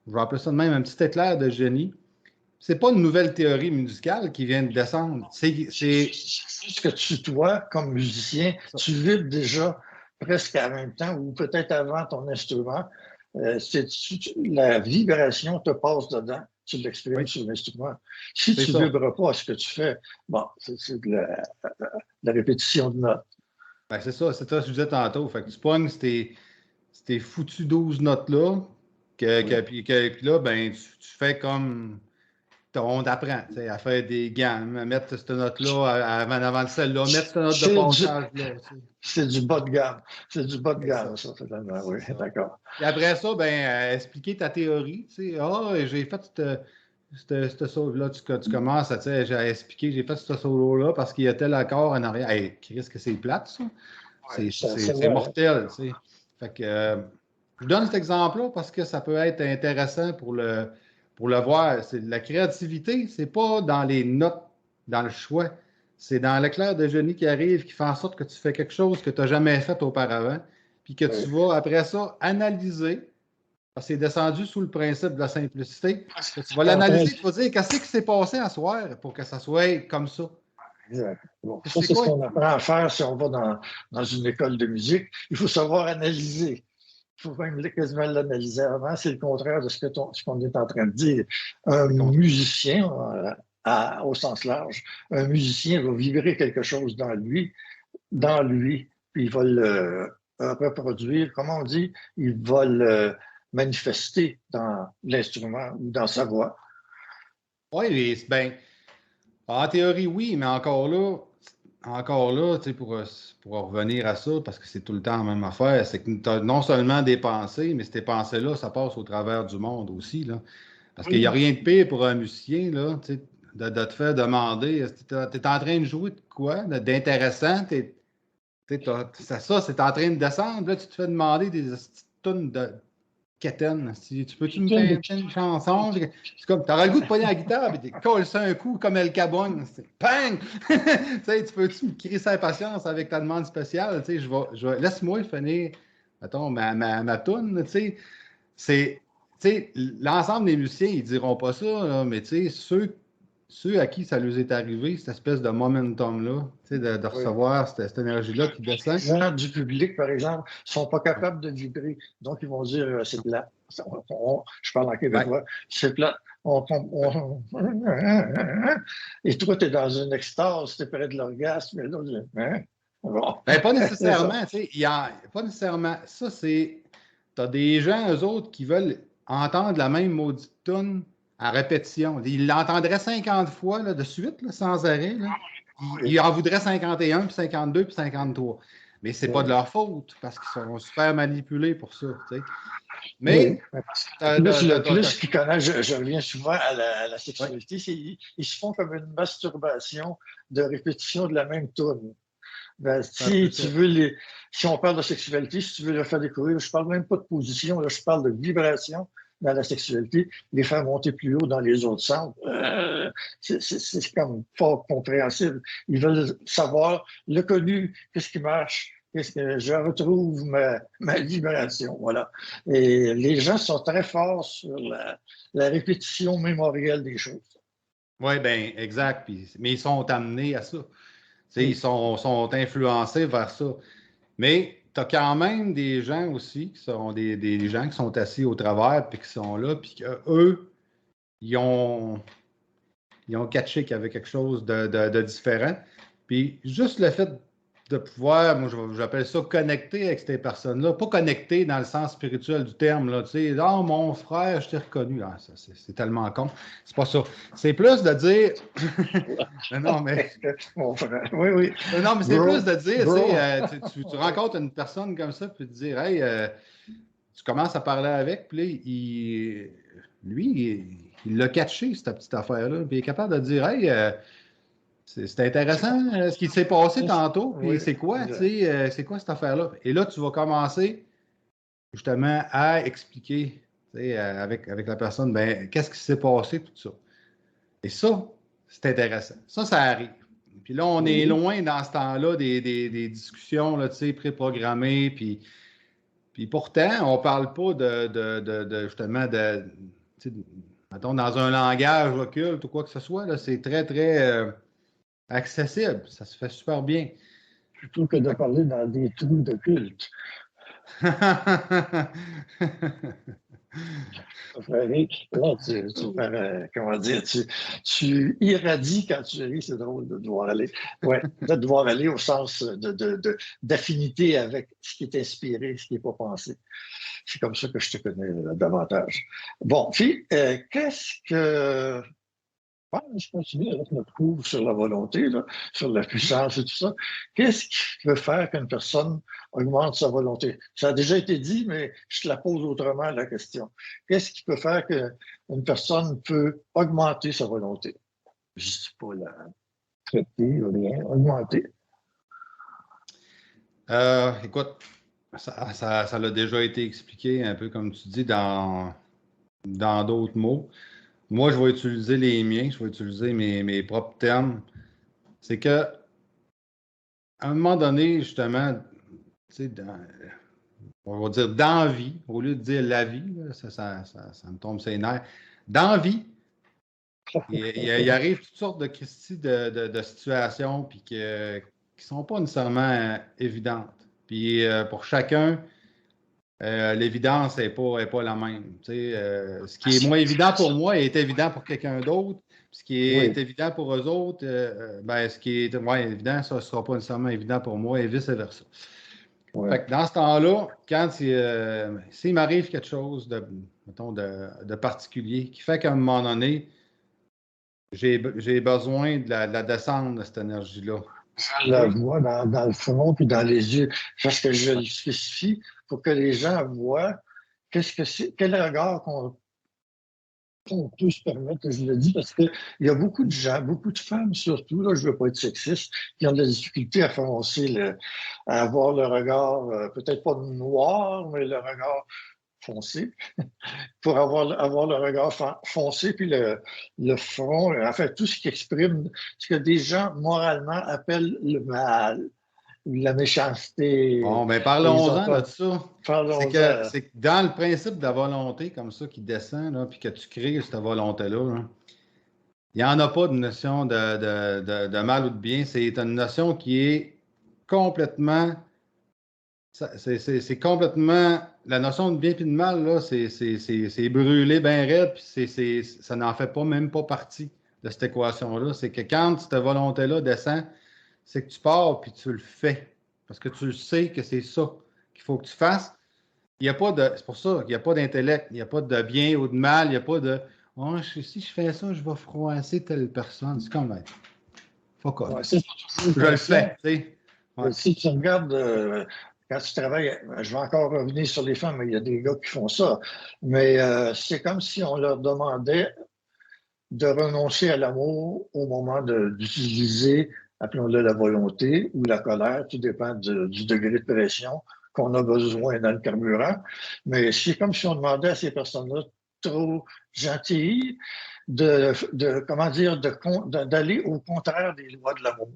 je vais appeler ça de même un petit éclair de génie. C'est pas une nouvelle théorie musicale qui vient de descendre. C'est ce que toi, comme musicien, tu vibres déjà presque en même temps ou peut-être avant ton instrument. La vibration te passe dedans, tu l'exprimes sur l'instrument. Si tu ne vibres pas à ce que tu fais, bon, c'est de la répétition de notes. Ben, c'est ça que je disais tantôt. Fait que tu pognes ces foutues 12 notes-là, puis là, ben, tu fais comme. On t'apprend à faire des gammes, à mettre cette note-là avant celle-là, mettre cette note de passage-là. C'est du bas de gamme. C'est du bas de gamme, ça, finalement. Oui, d'accord. Et après ça, ben, expliquer ta théorie. J'ai fait ce solo-là. Tu commences à expliquer, j'ai fait ce solo-là parce qu'il y a tel accord en arrière. Hey, Chris, que c'est plate, ça. Ouais, c'est mortel. T'sais. Fait que je donne cet exemple-là parce que ça peut être intéressant pour le voir. La créativité, c'est pas dans les notes, dans le choix. C'est dans l'éclair de génie qui arrive, qui fait en sorte que tu fais quelque chose que tu n'as jamais fait auparavant, puis que tu vas, après ça, analyser, parce que c'est descendu sous le principe de la simplicité. Tu vas l'analyser, tu vas dire qu'est-ce qui s'est passé à soir pour que ça soit comme ça. Exact. Bon, ça, c'est ce qu'on apprend à faire si on va dans une école de musique. Il faut savoir analyser. Il faut même quasiment l'analyser avant. C'est le contraire de ce qu'on est en train de dire. Un musicien, au sens large, un musicien va vibrer quelque chose dans lui, puis il va le reproduire. Comment on dit? Il va le manifester dans l'instrument ou dans sa voix. Oui, bien, en théorie, oui, mais encore là, pour revenir à ça, parce que c'est tout le temps la même affaire, c'est que tu as non seulement des pensées, mais ces pensées-là, ça passe au travers du monde aussi. Là. Parce qu'il n'y a rien de pire pour un musicien là, de te faire demander, tu es en train de jouer de quoi, d'intéressant, ça, c'est en train de descendre, là, tu te fais demander des tonnes de quétaines. Tu peux-tu me faire une chanson? C'est comme, t'auras le goût de pogner la guitare et tu colles ça un coup comme El Cabogne. Bang! Tu peux-tu me crier sa patience avec ta demande spéciale? Laisse-moi finir, mettons, ma toune. L'ensemble des musiciens, ils diront pas ça, là, mais ceux à qui ça leur est arrivé, cette espèce de momentum-là, de recevoir cette énergie-là qui descend. Les gens du public, par exemple, ne sont pas capables de vibrer. Donc, ils vont dire c'est plat. Je parle en québécois. C'est plat. Et toi, tu es dans une extase, tu es près de l'orgasme. Pas nécessairement. Pas nécessairement. Ça, c'est. Tu as des gens, eux autres, qui veulent entendre la même maudite toune à répétition. Ils l'entendraient 50 fois de suite, sans arrêt. Là. Ils en voudraient 51, puis 52, puis 53. Mais c'est pas de leur faute parce qu'ils sont super manipulés pour ça. Tu sais. Mais plus qu'ils connaissent, je reviens souvent à la sexualité, ils se font comme une masturbation de répétition de la même tourne. Ben, si on parle de sexualité, si tu veux le faire découvrir, je parle même pas de position, là, je parle de vibration dans la sexualité, les faire monter plus haut dans les autres centres. C'est comme pas compréhensible. Ils veulent savoir le connu, qu'est-ce qui marche, qu'est-ce que je retrouve ma vibration, voilà. Et les gens sont très forts sur la répétition mémorielle des choses. Oui, bien, exact. Mais ils sont amenés à ça. Ils sont influencés vers ça. Mais tu as quand même des gens aussi qui sont des gens qui sont assis au travers puis qui sont là, puis qu'eux, ils ont catché qu'il y avait quelque chose de différent. Puis juste le fait de pouvoir, moi j'appelle ça connecter avec ces personnes-là, pas connecter dans le sens spirituel du terme, là, tu sais, oh mon frère, je t'ai reconnu. Ah, ça, c'est tellement con. C'est pas ça. C'est plus de dire. Non, mais. Mon frère. Oui. Non, mais c'est plus de dire, tu rencontres une personne comme ça, puis te dire, hey, tu commences à parler avec, puis là, il l'a catché, cette petite affaire-là, puis il est capable de dire, hey, c'est intéressant ce qui s'est passé tantôt, puis c'est quoi, tu sais, c'est quoi cette affaire-là? Et là, tu vas commencer justement à expliquer, tu sais, avec la personne, ben, qu'est-ce qui s'est passé, tout ça. Et ça, c'est intéressant. Ça arrive. Puis là, on est loin dans ce temps-là des discussions, là, tu sais, préprogrammées, puis pourtant, on ne parle pas justement mettons, dans un langage occulte ou quoi que ce soit, là, c'est très, très accessible. Ça se fait super bien. Plutôt que de parler dans des trous de culte. Comment dire, tu irradies quand tu ris, c'est drôle de devoir aller. Ouais, de devoir aller au sens d'affinité avec ce qui est inspiré, ce qui n'est pas pensé. C'est comme ça que je te connais davantage. Bon, puis, qu'est-ce que. Je continue avec notre cours sur la volonté, là, sur la puissance et tout ça. Qu'est-ce qui peut faire qu'une personne augmente sa volonté? Ça a déjà été dit, mais je te la pose autrement, la question. Qu'est-ce qui peut faire qu'une personne peut augmenter sa volonté? Je ne dis pas la traiter ou rien, augmenter. Écoute, ça l'a déjà été expliqué, un peu comme tu dis, dans d'autres mots. Moi, je vais utiliser les miens, je vais utiliser mes propres termes. C'est que, à un moment donné, justement, tu sais, on va dire dans vie, au lieu de dire la vie, là, ça me tombe ses nerfs. Dans vie, il arrive toutes sortes de situations puis qui ne sont pas nécessairement évidentes. Puis pour chacun, l'évidence n'est pas la même. Ce qui est moins évident pour moi est évident pour quelqu'un d'autre. Ce qui est évident pour eux autres, ce qui est évident, ça ne sera pas nécessairement évident pour moi et vice-versa. Ouais. Dans ce temps-là, quand s'il m'arrive quelque chose de particulier qui fait qu'à un moment donné, j'ai besoin de la descendre de cette énergie-là. Je la vois dans le front puis dans les yeux. Parce que je le spécifie pour que les gens voient quel regard qu'on peut se permettre, que je le dis, parce qu'il y a beaucoup de gens, beaucoup de femmes surtout, là, je ne veux pas être sexiste, qui ont de la difficulté à à avoir le regard, peut-être pas noir, mais le regard foncé, pour avoir le regard foncé, puis le front, en fait, tout ce qui exprime ce que des gens moralement appellent le mal, la méchanceté. Bon, bien, parlons-en de ça. C'est que dans le principe de la volonté, comme ça, qui descend, là, puis que tu crées cette volonté-là, là, il n'y en a pas de notion de mal ou de bien. C'est une notion qui est complètement. C'est complètement. La notion de bien et de mal, là, c'est brûlé bien raide, puis ça n'en fait même pas partie de cette équation-là. C'est que quand cette volonté-là descend, c'est que tu pars puis tu le fais. Parce que tu le sais que c'est ça qu'il faut que tu fasses. C'est pour ça qu'il n'y a pas d'intellect, il n'y a pas de bien ou de mal, il n'y a pas de si je fais ça, je vais froisser telle personne. C'est comme fuck off. Je le fais, tu sais. Ouais. Si tu regardes, quand tu travailles, je vais encore revenir sur les femmes, mais il y a des gars qui font ça, mais c'est comme si on leur demandait de renoncer à l'amour au moment d'utiliser, appelons-le la volonté ou la colère, tout dépend du degré de pression qu'on a besoin dans le carburant. Mais c'est comme si on demandait à ces personnes-là trop gentilles comment dire, d'aller au contraire des lois de l'amour.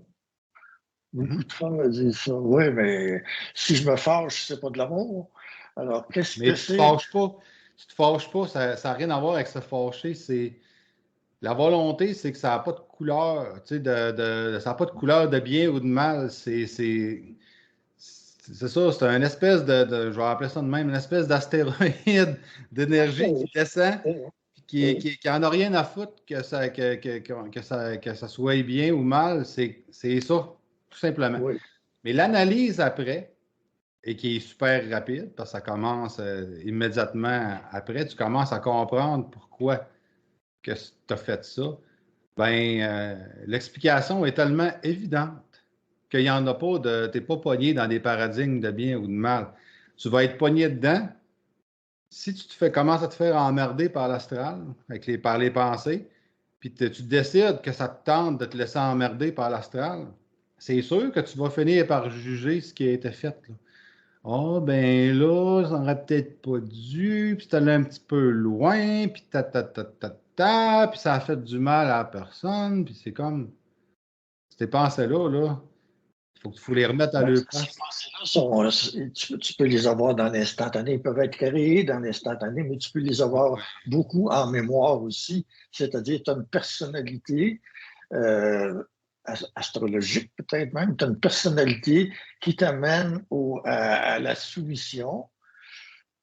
Beaucoup de femmes me disent ça. Oui, mais si je me fâche, c'est pas de l'amour. Alors, qu'est-ce Mais que tu te c'est? fâches pas. Tu te fâches pas, ça n'a rien à voir avec se fâcher. La volonté, c'est que ça n'a pas de couleur, tu sais, ça n'a pas de couleur de bien ou de mal. C'est ça, c'est une espèce je vais appeler ça de même, une espèce d'astéroïde d'énergie qui Oui, descend, oui, puis oui, qui en a rien à foutre que ça soit bien ou mal. C'est ça, tout simplement. oui. Mais l'analyse après, et qui est super rapide, parce que ça commence immédiatement après, tu commences à comprendre pourquoi que tu as fait ça. Ben, l'explication est tellement évidente qu'il n'y en a pas tu n'es pas pogné dans des paradigmes de bien ou de mal. Tu vas être pogné dedans. Si tu commences à te faire emmerder par l'astral, par les pensées, puis tu décides que ça te tente de te laisser emmerder par l'astral, c'est sûr que tu vas finir par juger ce qui a été fait, là. Ah, ben là, ça aurait peut-être pas dû, puis c'est allé un petit peu loin, puis puis ça a fait du mal à la personne, puis c'est comme, ces pensées-là, là, faut les remettre à Ben, leur ces place. pensées-là tu peux les avoir dans l'instantané. Ils peuvent être créés dans l'instantané, mais tu peux les avoir Ouais. beaucoup en mémoire aussi. C'est-à-dire, tu as une personnalité euh, astrologique, peut-être même. Tu as une personnalité qui t'amène à la soumission.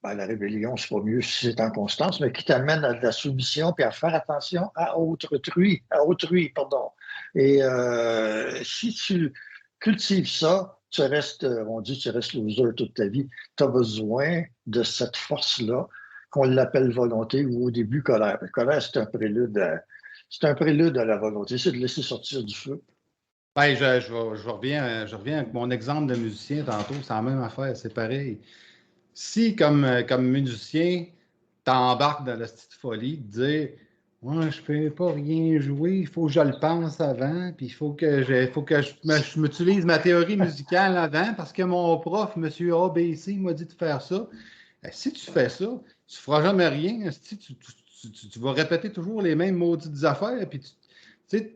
Ben, la rébellion, c'est pas mieux si c'est en constance, mais qui t'amène à de la soumission puis à faire attention à autrui, pardon. Et si tu cultives ça, tu restes, on dit, tu restes loser toute ta vie. Tu as besoin de cette force-là, qu'on l'appelle volonté ou au début colère. La colère, c'est un prélude à la volonté, c'est de laisser sortir du feu. Ben, je reviens avec mon exemple de musicien tantôt, c'est la même affaire, c'est pareil. Si, comme musicien, t'embarques dans la petite folie de dire moi, je peux pas rien jouer, il faut que je le pense avant, puis faut que je m'utilise ma théorie musicale avant parce que mon prof, M. ABC, m'a dit de faire ça. Ben, si tu fais ça, tu feras jamais rien. Si tu vas répéter toujours les mêmes maudites affaires, puis tu sais,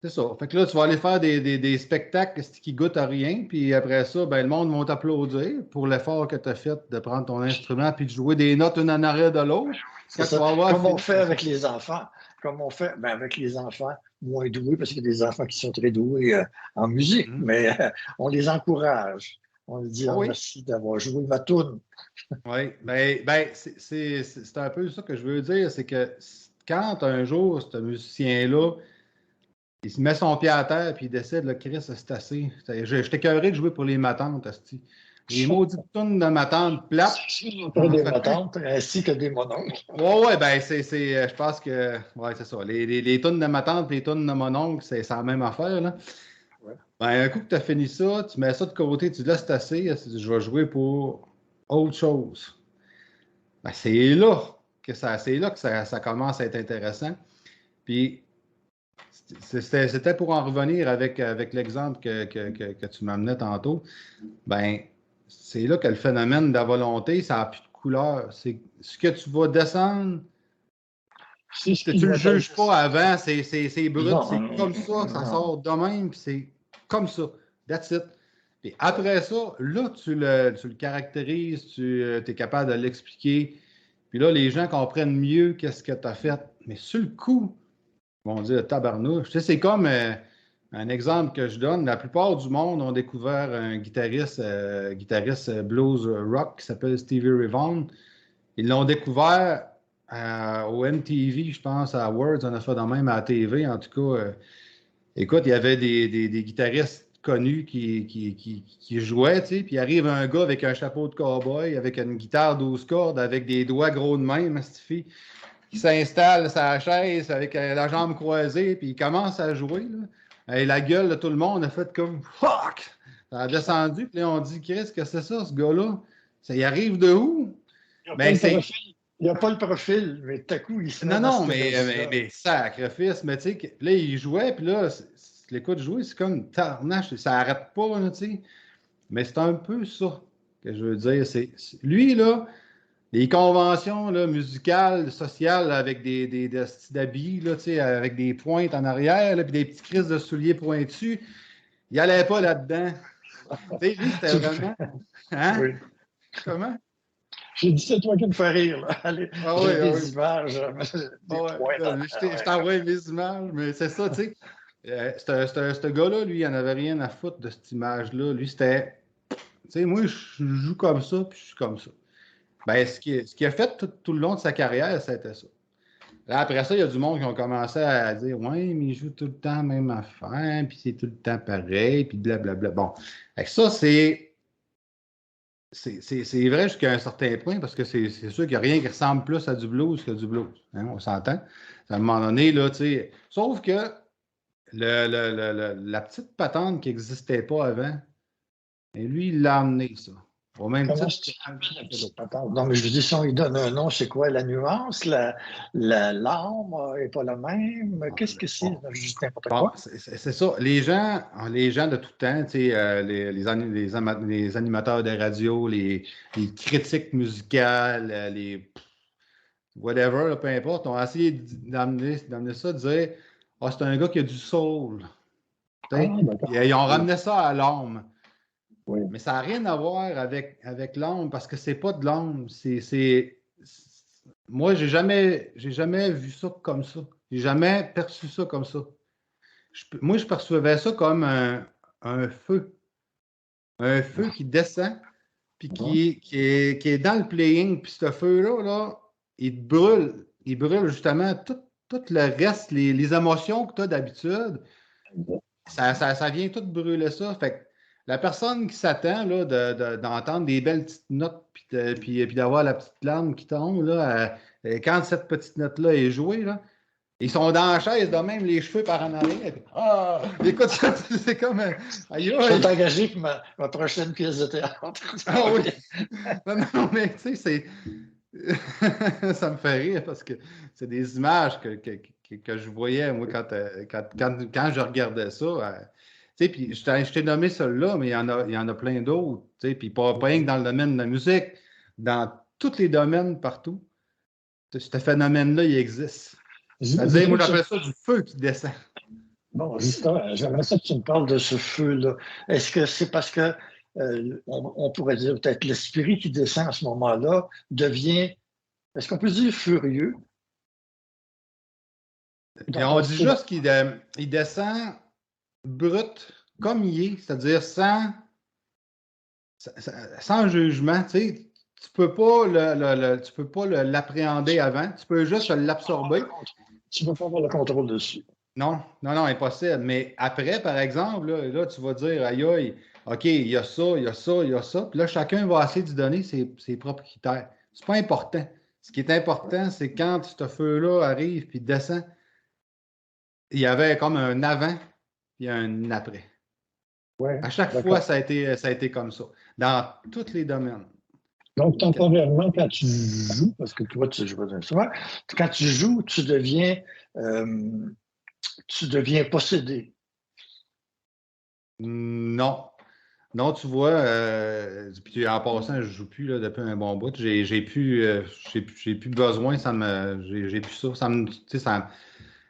c'est ça. Fait que là, tu vas aller faire des spectacles qui goûtent à rien, puis après ça, ben, le monde va t'applaudir pour l'effort que tu as fait de prendre ton instrument puis de jouer des notes une en arrière de l'autre. C'est Quand tu ça. vas avoir Comme on fini, fait c'est ça. avec les enfants. Comme on fait avec les enfants moins doués, parce qu'il y a des enfants qui sont très doués en musique, Mhm. mais on les encourage. On leur dit Ah ah, oui, merci d'avoir joué ma toune. oui. C'est un peu ça que je veux dire, c'est que quand un jour, ce musicien-là, il se met son pied à terre puis il décide, le Chris, c'est assez. J'étais cœuré de jouer pour les matantes, asti. Les maudites tunes de matantes plates. Pas des matantes ainsi que des mononcles. Ouais, ouais, ben, je pense que, ouais, c'est ça. Les tunes de ma tante et les tunes de mon oncle, c'est la même affaire, là. Ouais. Ben, un coup que tu as fini ça, tu mets ça de côté, tu laisses tasser, je vais jouer pour autre chose. Ben, c'est là que ça commence à être intéressant. Puis, c'était pour en revenir avec l'exemple que tu m'amenais tantôt. Ben, c'est là que le phénomène de la volonté, ça n'a plus de couleur. C'est ce que tu vas descendre. C'est ce Que qui tu le doit juges être. pas avant, c'est brut, c'est Non, comme ça non. sort de même, puis c'est comme ça. That's it. Puis après ça, là, tu le caractérises, tu es capable de l'expliquer. Puis là, les gens comprennent mieux qu'est-ce que tu as fait. Mais sur le coup, ils vont dire tabarnouche. Tu sais, c'est comme un exemple que je donne. La plupart du monde ont découvert un guitariste blues rock qui s'appelle Stevie Ray Vaughan. Ils l'ont découvert au MTV, je pense, à Awards, on a fait dans même à la TV. En tout cas, écoute, il y avait des guitaristes connus qui jouaient, tu sais, puis arrive un gars avec un chapeau de cow-boy, avec une guitare 12 cordes, avec des doigts gros de même, fille, qui s'installe sur la chaise avec la jambe croisée, puis il commence à jouer, là. Et la gueule de tout le monde a fait comme « Fuck! » Ça a descendu, puis là, on dit, Chris, que c'est ça, ce gars-là? Ça y arrive de où? Ben, c'est. Il n'y a pas le profil, mais tout à coup, il se met Non, dans non, cette mais, énergie-là. sacrifice, mais tu sais, là, il jouait, puis là, tu l'écoutes jouer, c'est comme tarnache, ça n'arrête pas, là, tu sais. Mais c'est un peu ça que je veux dire. Lui, là, les conventions là, musicales, sociales, avec des styles d'habits, là, tu sais, avec des pointes en arrière, là, puis des petits crises de souliers pointus, il n'allait pas là-dedans. Tu sais, lui, c'était vraiment. Hein? Oui. Comment? J'ai dit, c'est toi qui me fais rire. Là. Allez, Ah oui, j'ai ah des oui. images, des Ah ouais. points. Là, je t'envoie mes images, mais c'est ça, tu sais. Ce gars-là, lui, il n'en avait rien à foutre de cette image-là. Lui, c'était. Tu sais, moi, je joue comme ça, puis je suis comme ça. Ben, ce qu'il a fait tout le long de sa carrière, c'était ça. Là, après ça, il y a du monde qui ont commencé à dire ouais, mais il joue tout le temps la même affaire, puis c'est tout le temps pareil, puis blablabla. Bon, fait que ça, c'est vrai jusqu'à un certain point, parce que c'est sûr qu'il n'y a rien qui ressemble plus à du blues que du blues. Hein, on s'entend. À un moment donné, là, tu sais. Sauf que la petite patente qui n'existait pas avant, et lui, il l'a amené, ça. Au même Comment titre est-ce que tu que l'appelles la petite patente? Non, mais je veux dire, si on lui donne un nom, c'est quoi la nuance? L'âme n'est pas la même? Qu'est-ce que c'est? Juste n'importe bon, quoi? c'est ça. Les gens de tout temps, tu sais, les animateurs de radio, les critiques musicales, whatever, là, peu importe, ont essayé d'amener ça, de dire ah, c'est un gars qui a du soul. Tu Ah, sais. d'accord. Ils ont ramené ça à l'âme. Oui. Mais ça n'a rien à voir avec l'âme parce que c'est pas de l'âme. Moi, j'ai jamais vu ça comme ça. J'ai jamais perçu ça comme ça. Moi, je percevais ça comme un feu. Un feu qui descend, puis Mhm. qui est dans le playing. Puis ce feu-là, là, il te brûle. Il brûle justement tout le reste, les émotions que tu as d'habitude. Ça vient tout brûler ça. Fait que la personne qui s'attend là, d'entendre des belles petites notes, puis d'avoir la petite larme qui tombe, là, quand cette petite note-là est jouée, là, ils sont dans la chaise, de même les cheveux par en arrière. Ah! Écoute, ça, c'est comme. Aïe, Je aïe! suis engagé pour ma prochaine pièce de théâtre. Ça Ah va oui! bien. Non, non, mais tu sais, ça me fait rire parce que c'est des images que je voyais, moi, quand je regardais ça. Tu sais, puis je t'ai nommé celle-là, mais il y en a plein d'autres. Tu sais, puis pas rien que dans le domaine de la musique, dans tous les domaines, partout. Ce phénomène-là, il existe. C'est-à-dire, moi, Voudrais-tu j'appelle ça du feu qui descend. Bon, justement, j'aimerais ça que tu me parles de ce feu-là. Est-ce que c'est parce que, on pourrait dire peut-être l'esprit qui descend à ce moment-là devient, est-ce qu'on peut dire furieux? Et Dans on ton dit style. juste qu'il descend brut, comme il est, c'est-à-dire sans jugement. Tu sais, tu peux pas tu peux pas l'appréhender avant, tu peux juste l'absorber. Tu ne peux pas avoir le contrôle dessus. Non, non, non, impossible. Mais après, par exemple, là, tu vas dire, aïe, aïe, OK, il y a ça, il y a ça, il y a ça. Puis là, chacun va essayer de donner ses propres critères. C'est pas important. Ce qui est important, c'est quand ce feu-là arrive puis descend, il y avait comme un avant puis un après. Oui, À chaque fois, d'accord. ça a été comme ça, dans tous les domaines. Donc, temporairement, quand tu joues, parce que toi, tu joues pas d'un instrument, quand tu joues, euh, tu deviens possédé. Non. Non, tu vois, puis en passant, je ne joue plus là, depuis un bon bout. J'ai plus besoin, j'ai plus ça. Tu sais,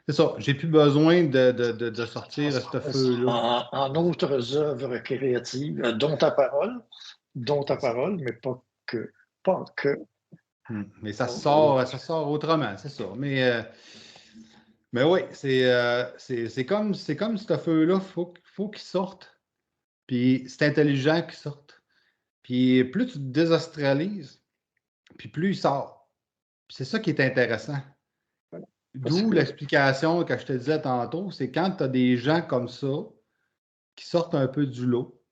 c'est ça, j'ai plus besoin de sortir ce feu-là. En autres œuvres créatives, dont ta parole, mais pas que. Pas que. Mais ça sort autrement, c'est ça. Mais oui, c'est comme ce feu-là, faut qu'il sorte. Puis c'est intelligent qu'il sorte. Puis plus tu te désastralises, puis plus il sort. Puis c'est ça qui est intéressant. Parce D'où que, l'explication que je te disais tantôt, c'est quand tu as des gens comme ça qui sortent un peu du lot,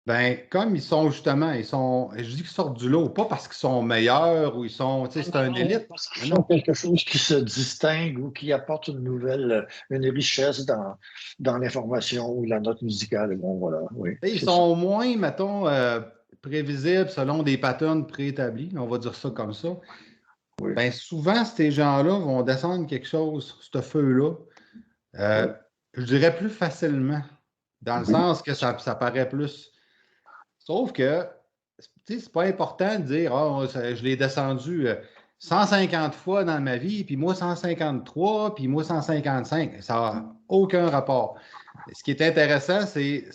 Ben, comme ils sont justement, je dis qu'ils sortent du lot, pas parce qu'ils sont meilleurs ou ils sont, tu sais, c'est un Non, élite. parce Mais qu'ils font non. quelque chose qui se distingue ou qui apporte une nouvelle, une richesse dans l'information ou la note musicale. Bon, voilà, oui, Tu sais, ils c'est ça. sont moins, mettons, prévisibles selon des patterns préétablis, on va dire ça comme ça. Oui, Ben, souvent, ces gens-là vont descendre quelque chose sur ce feu-là, oui, euh, je dirais plus facilement, dans le oui, sens que ça paraît plus. Sauf que, tu sais, c'est pas important de dire, ah, je l'ai descendu 150 fois dans ma vie, puis moi 153, puis moi 155. Ça n'a aucun rapport. Ce qui est intéressant, c'est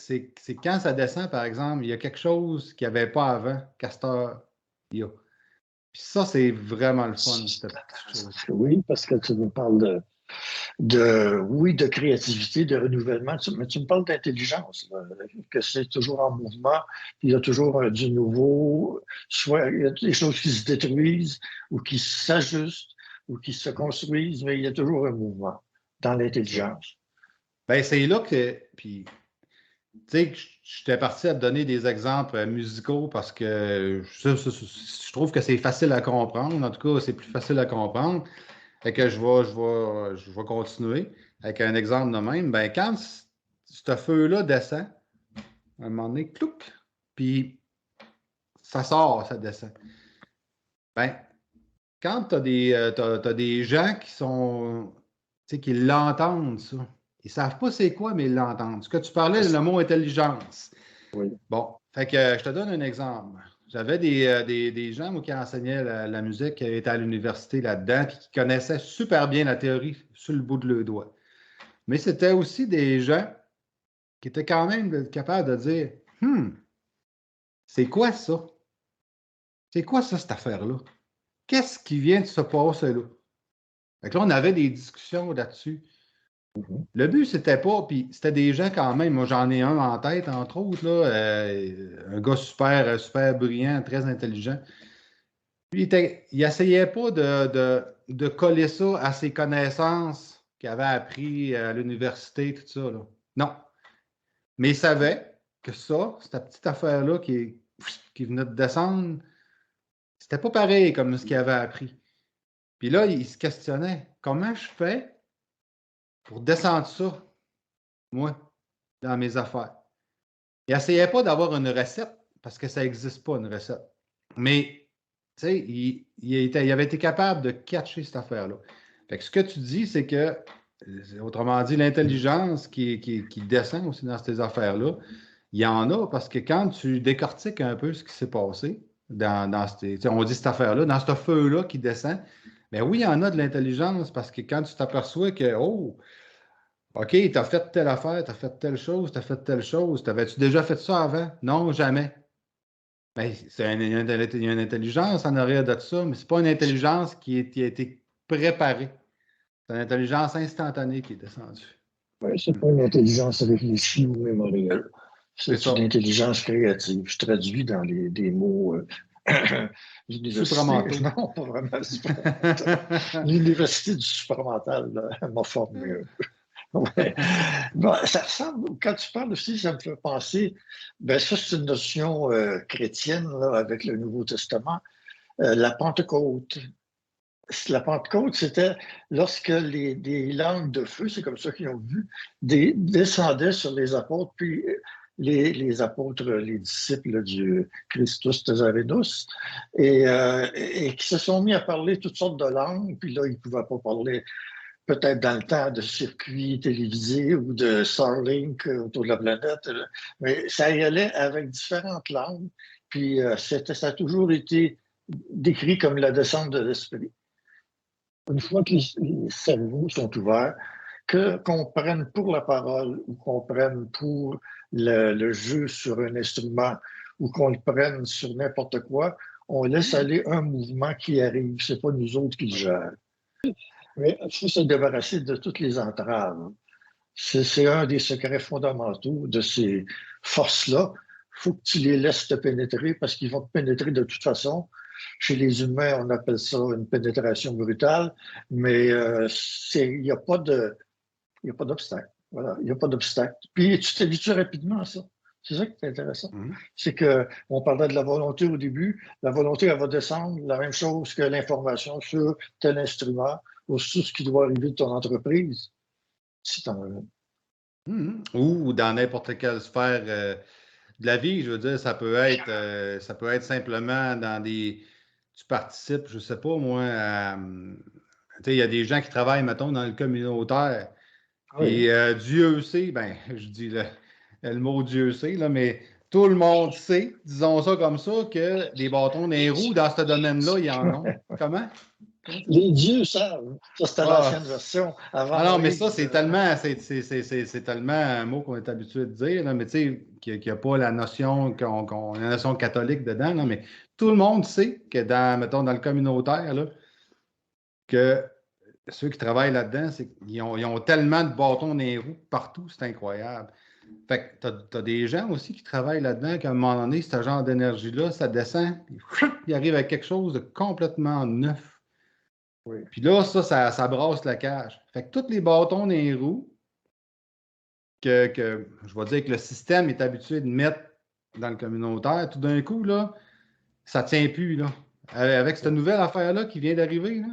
quand ça descend, par exemple, il y a quelque chose qu'il n'y avait pas avant, Castor, il y a. Puis ça, c'est vraiment le ça, fun, c'est cette petite intéressant. chose. Oui, parce que tu nous parles oui, de créativité, de renouvellement, mais tu me parles d'intelligence, là, que c'est toujours en mouvement, il y a toujours du nouveau, soit il y a des choses qui se détruisent ou qui s'ajustent ou qui se construisent, mais il y a toujours un mouvement dans C'est ça. l'intelligence. Ben, c'est là que, puis, tu sais, que j'étais parti à te donner des exemples musicaux parce que je trouve que c'est facile à comprendre. En tout cas, c'est plus facile à comprendre. Fait que je vais continuer avec un exemple de même. Ben, quand ce feu-là descend, à un moment donné, clouc, puis ça sort, ça descend. Ben, quand t'as des gens qui sont, tu sais, qui l'entendent, ça, ils savent pas c'est quoi, mais ils l'entendent. Ce que tu parlais, le mot intelligence. Oui. Bon, fait que je te donne un exemple. J'avais des gens moi, qui enseignaient la musique, qui étaient à l'université là-dedans, puis qui connaissaient super bien la théorie sur le bout de leurs doigts. Mais c'était aussi des gens qui étaient quand même capables de dire c'est quoi ça? C'est quoi ça, cette affaire-là? Qu'est-ce qui vient de se passer là? Fait que là, on avait des discussions là-dessus. Mhm. Le but, c'était pas, puis c'était des gens quand même, moi j'en ai un en tête, entre autres, là, un gars super brillant, très intelligent. Lui, il essayait pas de coller ça à ses connaissances qu'il avait appris à l'université, tout ça, là. Non. Mais il savait que ça, cette petite affaire-là qui venait de descendre, c'était pas pareil comme ce qu'il avait appris. Puis là, il se questionnait, comment je fais pour descendre ça, moi, dans mes affaires? Il essayait pas d'avoir une recette, parce que ça n'existe pas, une recette. Mais, tu sais, il avait été capable de catcher cette affaire-là. Fait que ce que tu dis, c'est que, autrement dit, l'intelligence qui descend aussi dans ces affaires-là, il y en a parce que quand tu décortiques un peu ce qui s'est passé on dit cette affaire-là, dans ce feu-là qui descend, mais oui, il y en a de l'intelligence parce que quand tu t'aperçois que, oh, OK, tu as fait telle affaire, tu as fait telle chose, tu as fait telle chose, t'avais-tu déjà fait ça avant? Non, jamais. Ben, il y a une intelligence en arrière de ça, mais ce n'est pas une intelligence qui a été préparée. C'est une intelligence instantanée qui est descendue. Oui, c'est pas une intelligence réfléchie ou mémorielle. C'est C'est une ça. intelligence créative. Je traduis dans des mots l'université. Supramentaux. Non, pas vraiment supramental. L'université du supramental m'a formé. Ouais. Bon, ça ressemble, quand tu parles aussi, ça me fait penser, ben ça c'est une notion chrétienne là, avec le Nouveau Testament, la Pentecôte. La Pentecôte, c'était lorsque des langues de feu, c'est comme ça qu'ils ont vu, descendaient sur les apôtres, puis les apôtres, les disciples du Christus Nazarenus, et qui se sont mis à parler toutes sortes de langues, puis là, ils ne pouvaient pas parler peut-être dans le temps de circuits télévisés ou de Starlink autour de la planète, mais ça y allait avec différentes langues, puis ça a toujours été décrit comme la descente de l'esprit. Une fois que les cerveaux sont ouverts, qu'on prenne pour la parole ou qu'on prenne pour le jeu sur un instrument ou qu'on le prenne sur n'importe quoi, on laisse aller un mouvement qui arrive. C'est pas nous autres qui le gèrent. Mais il faut se débarrasser de toutes les entraves. C'est un des secrets fondamentaux de ces forces-là. Il faut que tu les laisses te pénétrer parce qu'ils vont te pénétrer de toute façon. Chez les humains, on appelle ça une pénétration brutale, mais il n'y a pas d'obstacle. Voilà, il n'y a pas d'obstacle. Puis tu t'habitues rapidement à ça. C'est ça qui est intéressant. C'est qu'on parlait de la volonté au début. La volonté, elle va descendre la même chose que l'information sur tel instrument ou sur ce qui doit arriver de ton entreprise. Si t'en as. Ou dans n'importe quelle sphère de la vie, je veux dire, ça peut être simplement dans des... Tu participes, je ne sais pas, moi, il y a des gens qui travaillent, mettons, dans le communautaire. Oui. Et Dieu sait, ben, je dis le mot Dieu sait, là, mais tout le monde sait, disons ça comme ça, que des bâtons dans les roues, dans ce domaine-là, il y en a. Comment? Les dieux savent. Ça, c'était l'ancienne version. Avant non, mais ça, c'est tellement un mot qu'on est habitué de dire, là, mais tu sais, qu'il n'y a pas la notion la notion catholique dedans, là, mais tout le monde sait que mettons, dans le communautaire, là, que ceux qui travaillent là-dedans, ils ont tellement de bâtons dans les roues partout, c'est incroyable. Fait que tu as des gens aussi qui travaillent là-dedans, qu'à un moment donné, ce genre d'énergie-là, ça descend, puis il arrive à quelque chose de complètement neuf. Oui. Puis là, ça brasse la cage. Fait que tous les bâtons dans les roues que je vais dire que le système est habitué de mettre dans le communautaire, tout d'un coup, là, ça ne tient plus. Là. Avec cette nouvelle affaire-là qui vient d'arriver, là,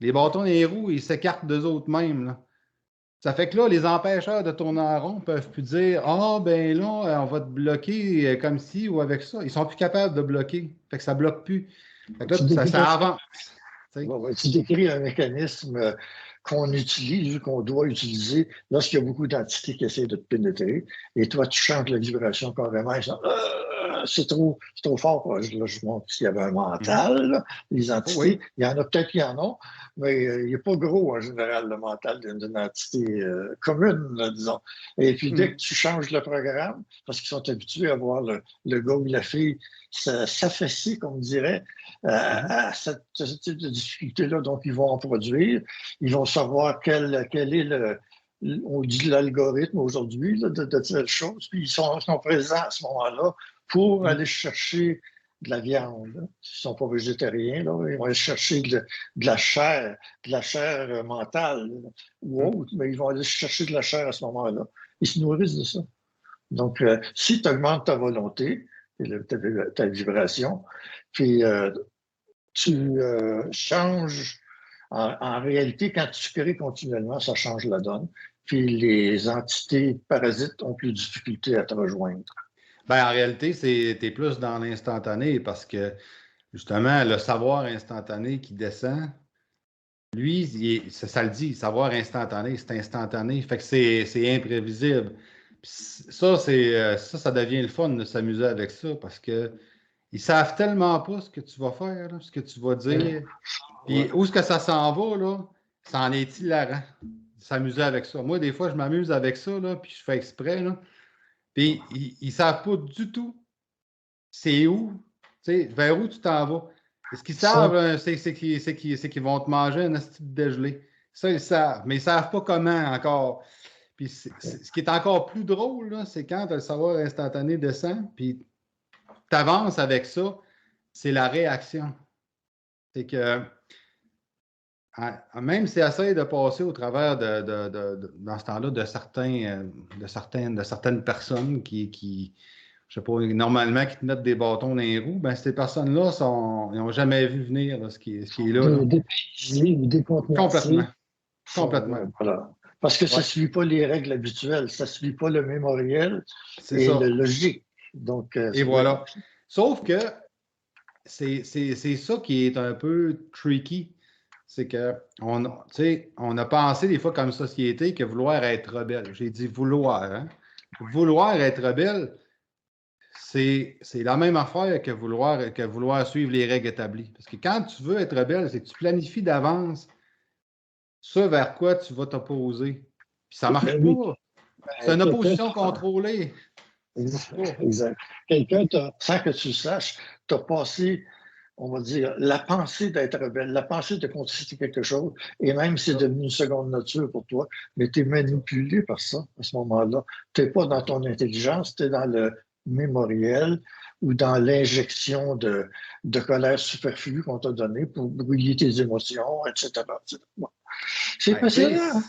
les bâtons dans les roues, ils s'écartent d'eux autres mêmes. Là. Ça fait que là, les empêcheurs de tourner en rond ne peuvent plus dire ben là, on va te bloquer comme ci ou avec ça. Ils ne sont plus capables de bloquer. Fait que ça ne bloque plus. Fait que là, ça avance. Tu décris un mécanisme qu'on utilise, qu'on doit utiliser lorsqu'il y a beaucoup d'entités qui essaient de te pénétrer. Et toi, tu changes la vibration carrément. C'est trop fort. Là, je montre s'il y avait un mental, là, les entités. Oui. Il y en a peut-être qui en ont, mais il n'est pas gros en général, le mental d'une entité commune, là, disons. Et puis, dès que tu changes le programme, parce qu'ils sont habitués à voir le gars ou la fille s'affaisser, comme on dirait, à ce type de difficulté-là. Donc, ils vont en produire. Ils vont savoir quel est on dit l'algorithme aujourd'hui de telles choses. Puis, ils sont présents à ce moment-là pour aller chercher de la viande. Ils ne sont pas végétariens, là. Ils vont aller chercher de la chair mentale ou autre, mais ils vont aller chercher de la chair à ce moment-là. Ils se nourrissent de ça. Donc, si tu augmentes ta volonté, ta vibration, puis tu changes, en réalité, quand tu crées continuellement, ça change la donne, puis les entités parasites ont plus de difficulté à te rejoindre. Ben, en réalité, t'es plus dans l'instantané parce que, justement, le savoir instantané qui descend, lui, ça le dit, savoir instantané, c'est instantané, fait que c'est imprévisible. Puis ça devient le fun de s'amuser avec ça parce que ils savent tellement pas ce que tu vas faire, là, ce que tu vas dire. Puis où est-ce que ça s'en va, là? Ça en est hilarant. S'amuser avec ça. Moi, des fois, je m'amuse avec ça, là, puis je fais exprès, là. Puis ils ne savent pas du tout c'est où, tu sais, vers où tu t'en vas. Et ce qu'ils savent, c'est qu'ils vont te manger un asti de dégelé. Ça, ils savent, mais ils ne savent pas comment encore. Puis ce qui est encore plus drôle, là, c'est quand le savoir instantané descend, puis tu avances avec ça, c'est la réaction. C'est que même si essaie de passer au travers dans ce temps-là de certaines personnes qui je sais pas, normalement qui te mettent des bâtons dans les roues, ben ces personnes-là ils n'ont jamais vu venir là, ce qui est là. Dépaysés ou décontenancés. Complètement. Voilà. Parce que ça ne suit pas les règles habituelles, ça ne suit pas le mémoriel et le logique. Donc, et voilà. Sauf que c'est ça qui est un peu tricky. C'est qu'on a pensé des fois comme société que vouloir être rebelle. J'ai dit vouloir. Hein? Vouloir être rebelle, c'est la même affaire que vouloir suivre les règles établies. Parce que quand tu veux être rebelle, c'est que tu planifies d'avance ce vers quoi tu vas t'opposer. Puis ça ne marche pas. C'est une opposition contrôlée. Exact. Quelqu'un, sans que tu le saches, t'a passé, on va dire, la pensée d'être rebelle, la pensée de contester quelque chose, et même si c'est devenu une seconde nature pour toi, mais tu es manipulé par ça à ce moment-là. Tu n'es pas dans ton intelligence, tu es dans le mémoriel ou dans l'injection de colère superflue qu'on t'a donnée pour brouiller tes émotions, etc. C'est passionnant.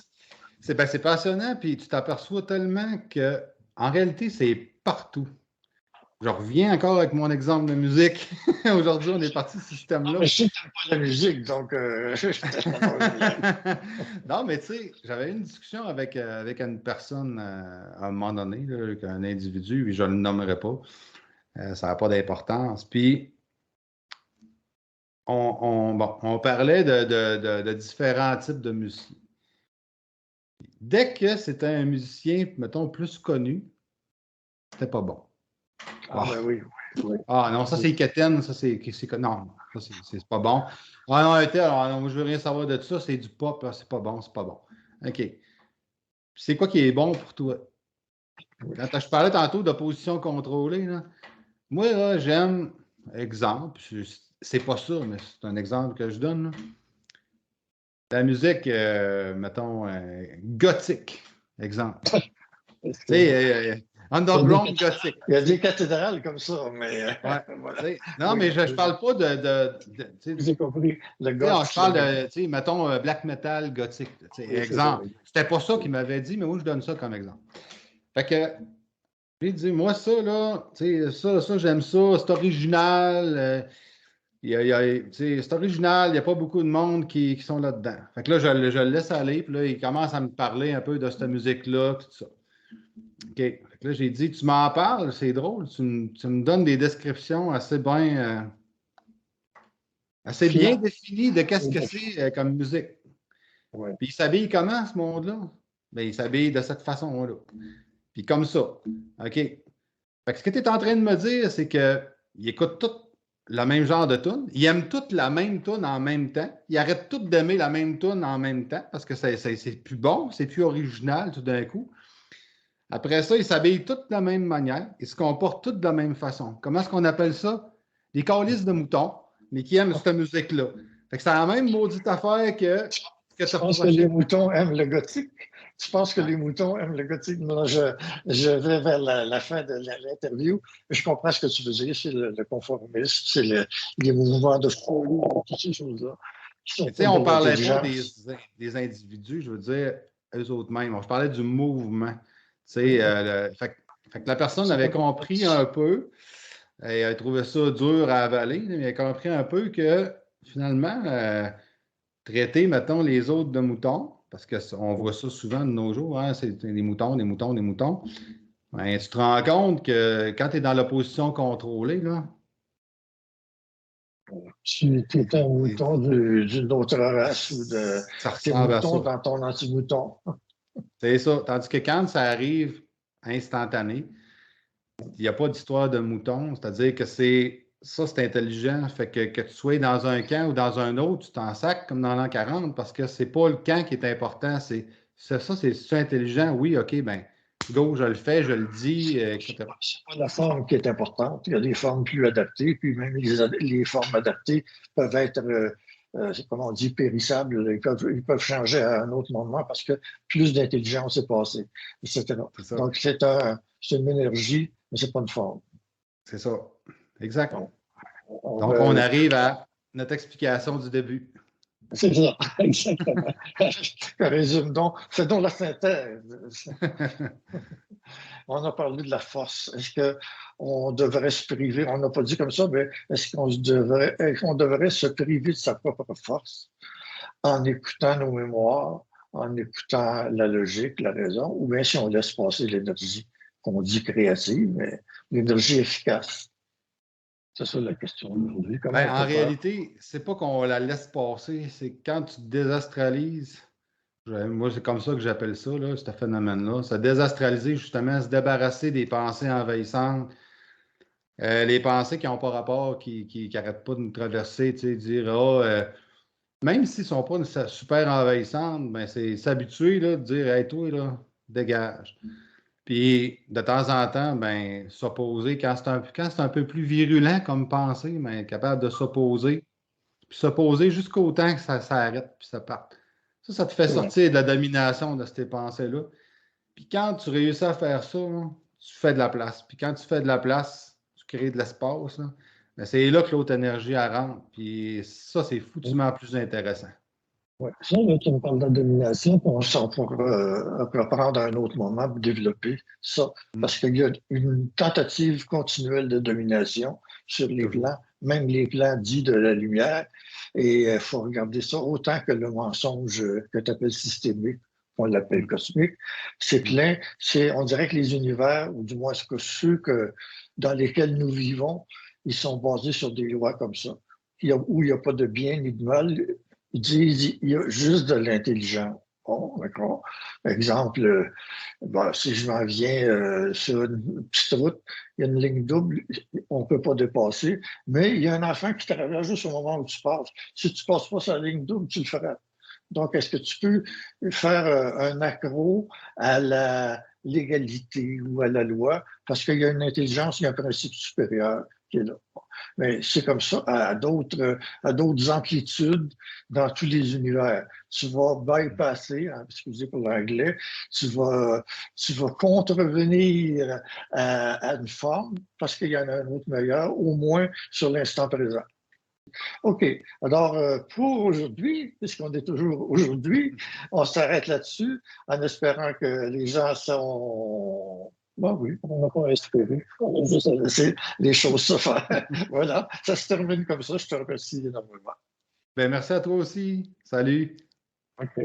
C'est passionnant, puis tu t'aperçois tellement que en réalité, c'est partout. Je reviens encore avec mon exemple de musique. Aujourd'hui, on est parti de ce système-là. Mais je sais que tu n'aimes pas la musique, donc Non, mais tu sais, j'avais eu une discussion avec une personne à un moment donné, là, avec un individu, puis je ne le nommerai pas. Ça n'a pas d'importance. Puis, on parlait de différents types de musiciens. Dès que c'était un musicien, mettons, plus connu, c'était pas bon. Ah, ben oui. Ah non, ça c'est quétaine, ça c'est. Non, ça c'est pas bon. Ah non, alors, moi je veux rien savoir de ça, c'est du pop, c'est pas bon, c'est pas bon. OK. Puis c'est quoi qui est bon pour toi? Quand je parlais tantôt d'opposition contrôlée, là, moi, là, j'aime, exemple, c'est pas ça, mais c'est un exemple que je donne, là. La musique, mettons, gothique, exemple. Tu sais, underground gothique. Il y a des cathédrales comme ça, mais Ouais. voilà. Non, Oui, mais je ne parle pas j'ai compris. Le je goth. parle de, mettons, black metal gothique. Exemple. C'était pas ça qu'il m'avait dit, mais moi, je donne ça comme exemple. Fait que, j'ai dit, moi, ça, là, ça, j'aime ça, c'est original. C'est original, il n'y a pas beaucoup de monde qui sont là-dedans. Fait que là, je le laisse aller, puis là, il commence à me parler un peu de cette musique-là, tout ça. OK. Fait que là, j'ai dit, tu m'en parles, c'est drôle, tu me donnes des descriptions assez bien définies de qu'est-ce que c'est comme musique. Ouais. Puis il s'habille comment, ce monde-là? Bien, il s'habille de cette façon-là. Puis comme ça. OK. Fait que ce que tu es en train de me dire, c'est qu'il écoute tout le même genre de tune. Il aime toute la même tune en même temps. Il arrête tout d'aimer la même tune en même temps parce que c'est plus bon, c'est plus original tout d'un coup. Après ça, ils s'habillent tous de la même manière. Ils se comportent tous de la même façon. Comment est-ce qu'on appelle ça? Des calices de moutons, mais qui aiment cette musique-là. Fait que c'est la même maudite affaire que tu penses que les moutons aiment le gothique? Tu penses que les moutons aiment le gothique? Non, je vais vers la fin de l'interview. Je comprends ce que tu veux dire. C'est le conformisme, c'est les mouvements de folie, toutes ces choses-là. On ne parlait pas des individus, je veux dire, eux autres mêmes. Je parlais du mouvement. Fait que la personne avait compris un peu, elle a trouvé ça dur à avaler, mais elle a compris un peu que finalement, traiter, mettons, les autres de moutons, parce qu'on voit ça souvent de nos jours, hein, c'est des moutons, des moutons, des moutons. Ben, tu te rends compte que quand tu es dans l'opposition contrôlée, là, tu es un mouton d'une autre race ou ça tes ressemble à ça. moutons dans ton anti-mouton. C'est ça. Tandis que quand ça arrive instantané, il n'y a pas d'histoire de mouton, c'est-à-dire que c'est intelligent. Fait que tu sois dans un camp ou dans un autre, tu t'en sacs comme dans l'an 40 parce que c'est pas le camp qui est important. C'est intelligent. Oui, OK, ben, go, je le fais, je le dis, etc. C'est pas la forme qui est importante. Il y a des formes plus adaptées, puis même les formes adaptées peuvent être, comment on dit, périssables. Ils peuvent changer à un autre moment parce que plus d'intelligence est passée, etc. Donc, c'est une énergie, mais c'est pas une forme. C'est ça. Exact. Donc, on arrive à notre explication du début. C'est ça, exactement. Résume donc, fais donc la synthèse. On a parlé de la force. Est-ce qu'on devrait se priver, on n'a pas dit comme ça, mais est-ce qu'on devrait se priver de sa propre force en écoutant nos mémoires, en écoutant la logique, la raison, ou bien si on laisse passer l'énergie qu'on dit créative, mais l'énergie efficace? C'est ça la question d'aujourd'hui. En réalité, c'est pas qu'on la laisse passer, c'est quand tu désastralises. Moi, c'est comme ça que j'appelle ça, là, ce phénomène-là. Se désastraliser, justement, se débarrasser des pensées envahissantes, les pensées qui n'ont pas rapport, qui n'arrêtent pas de nous traverser, dire, même s'ils ne sont pas super envahissantes, ben, c'est s'habituer, là, de dire, hey, toi, là, dégage. Puis, de temps en temps, ben, s'opposer, quand c'est un peu plus virulent comme pensée, ben, être capable de s'opposer, puis s'opposer jusqu'au temps que ça s'arrête, puis ça parte. Ça te fait sortir de la domination de ces pensées-là. Puis quand tu réussis à faire ça, là, tu fais de la place. Puis quand tu fais de la place, tu crées de l'espace. Ben, c'est là que l'autre énergie elle rentre. Puis ça, c'est foutument plus intéressant. Ouais. Ça, là, tu me parles de la domination, puis on pourra prendre un autre moment pour développer ça, Mm. parce qu'il y a une tentative continuelle de domination sur les Toujours. plans, même les plans dits de la lumière, et il faut regarder ça autant que le mensonge que tu appelles systémique, on l'appelle Mm. cosmique. C'est Mm. plein, on dirait que les univers, ou du moins ceux dans lesquels nous vivons, ils sont basés sur des lois comme ça, où il n'y a pas de bien ni de mal. Ils disent il y a juste de l'intelligence. Bon, d'accord. Exemple, si je m'en viens sur une petite route, il y a une ligne double, on ne peut pas dépasser, mais il y a un enfant qui traverse juste au moment où tu passes. Si tu ne passes pas sur la ligne double, tu le feras. Donc, est-ce que tu peux faire un accro à la légalité ou à la loi parce qu'il y a une intelligence, il y a un principe supérieur qui est là. Mais c'est comme ça à d'autres amplitudes dans tous les univers. Tu vas bypasser, excusez pour l'anglais, tu vas contrevenir à une forme parce qu'il y en a un autre meilleur, au moins sur l'instant présent. OK. Alors, pour aujourd'hui, puisqu'on est toujours aujourd'hui, on s'arrête là-dessus en espérant que les gens sont. Ben oui, on n'a pas espéré. On a juste à laisser les choses se faire. Voilà, ça se termine comme ça. Je te remercie énormément. Ben, merci à toi aussi. Salut. OK.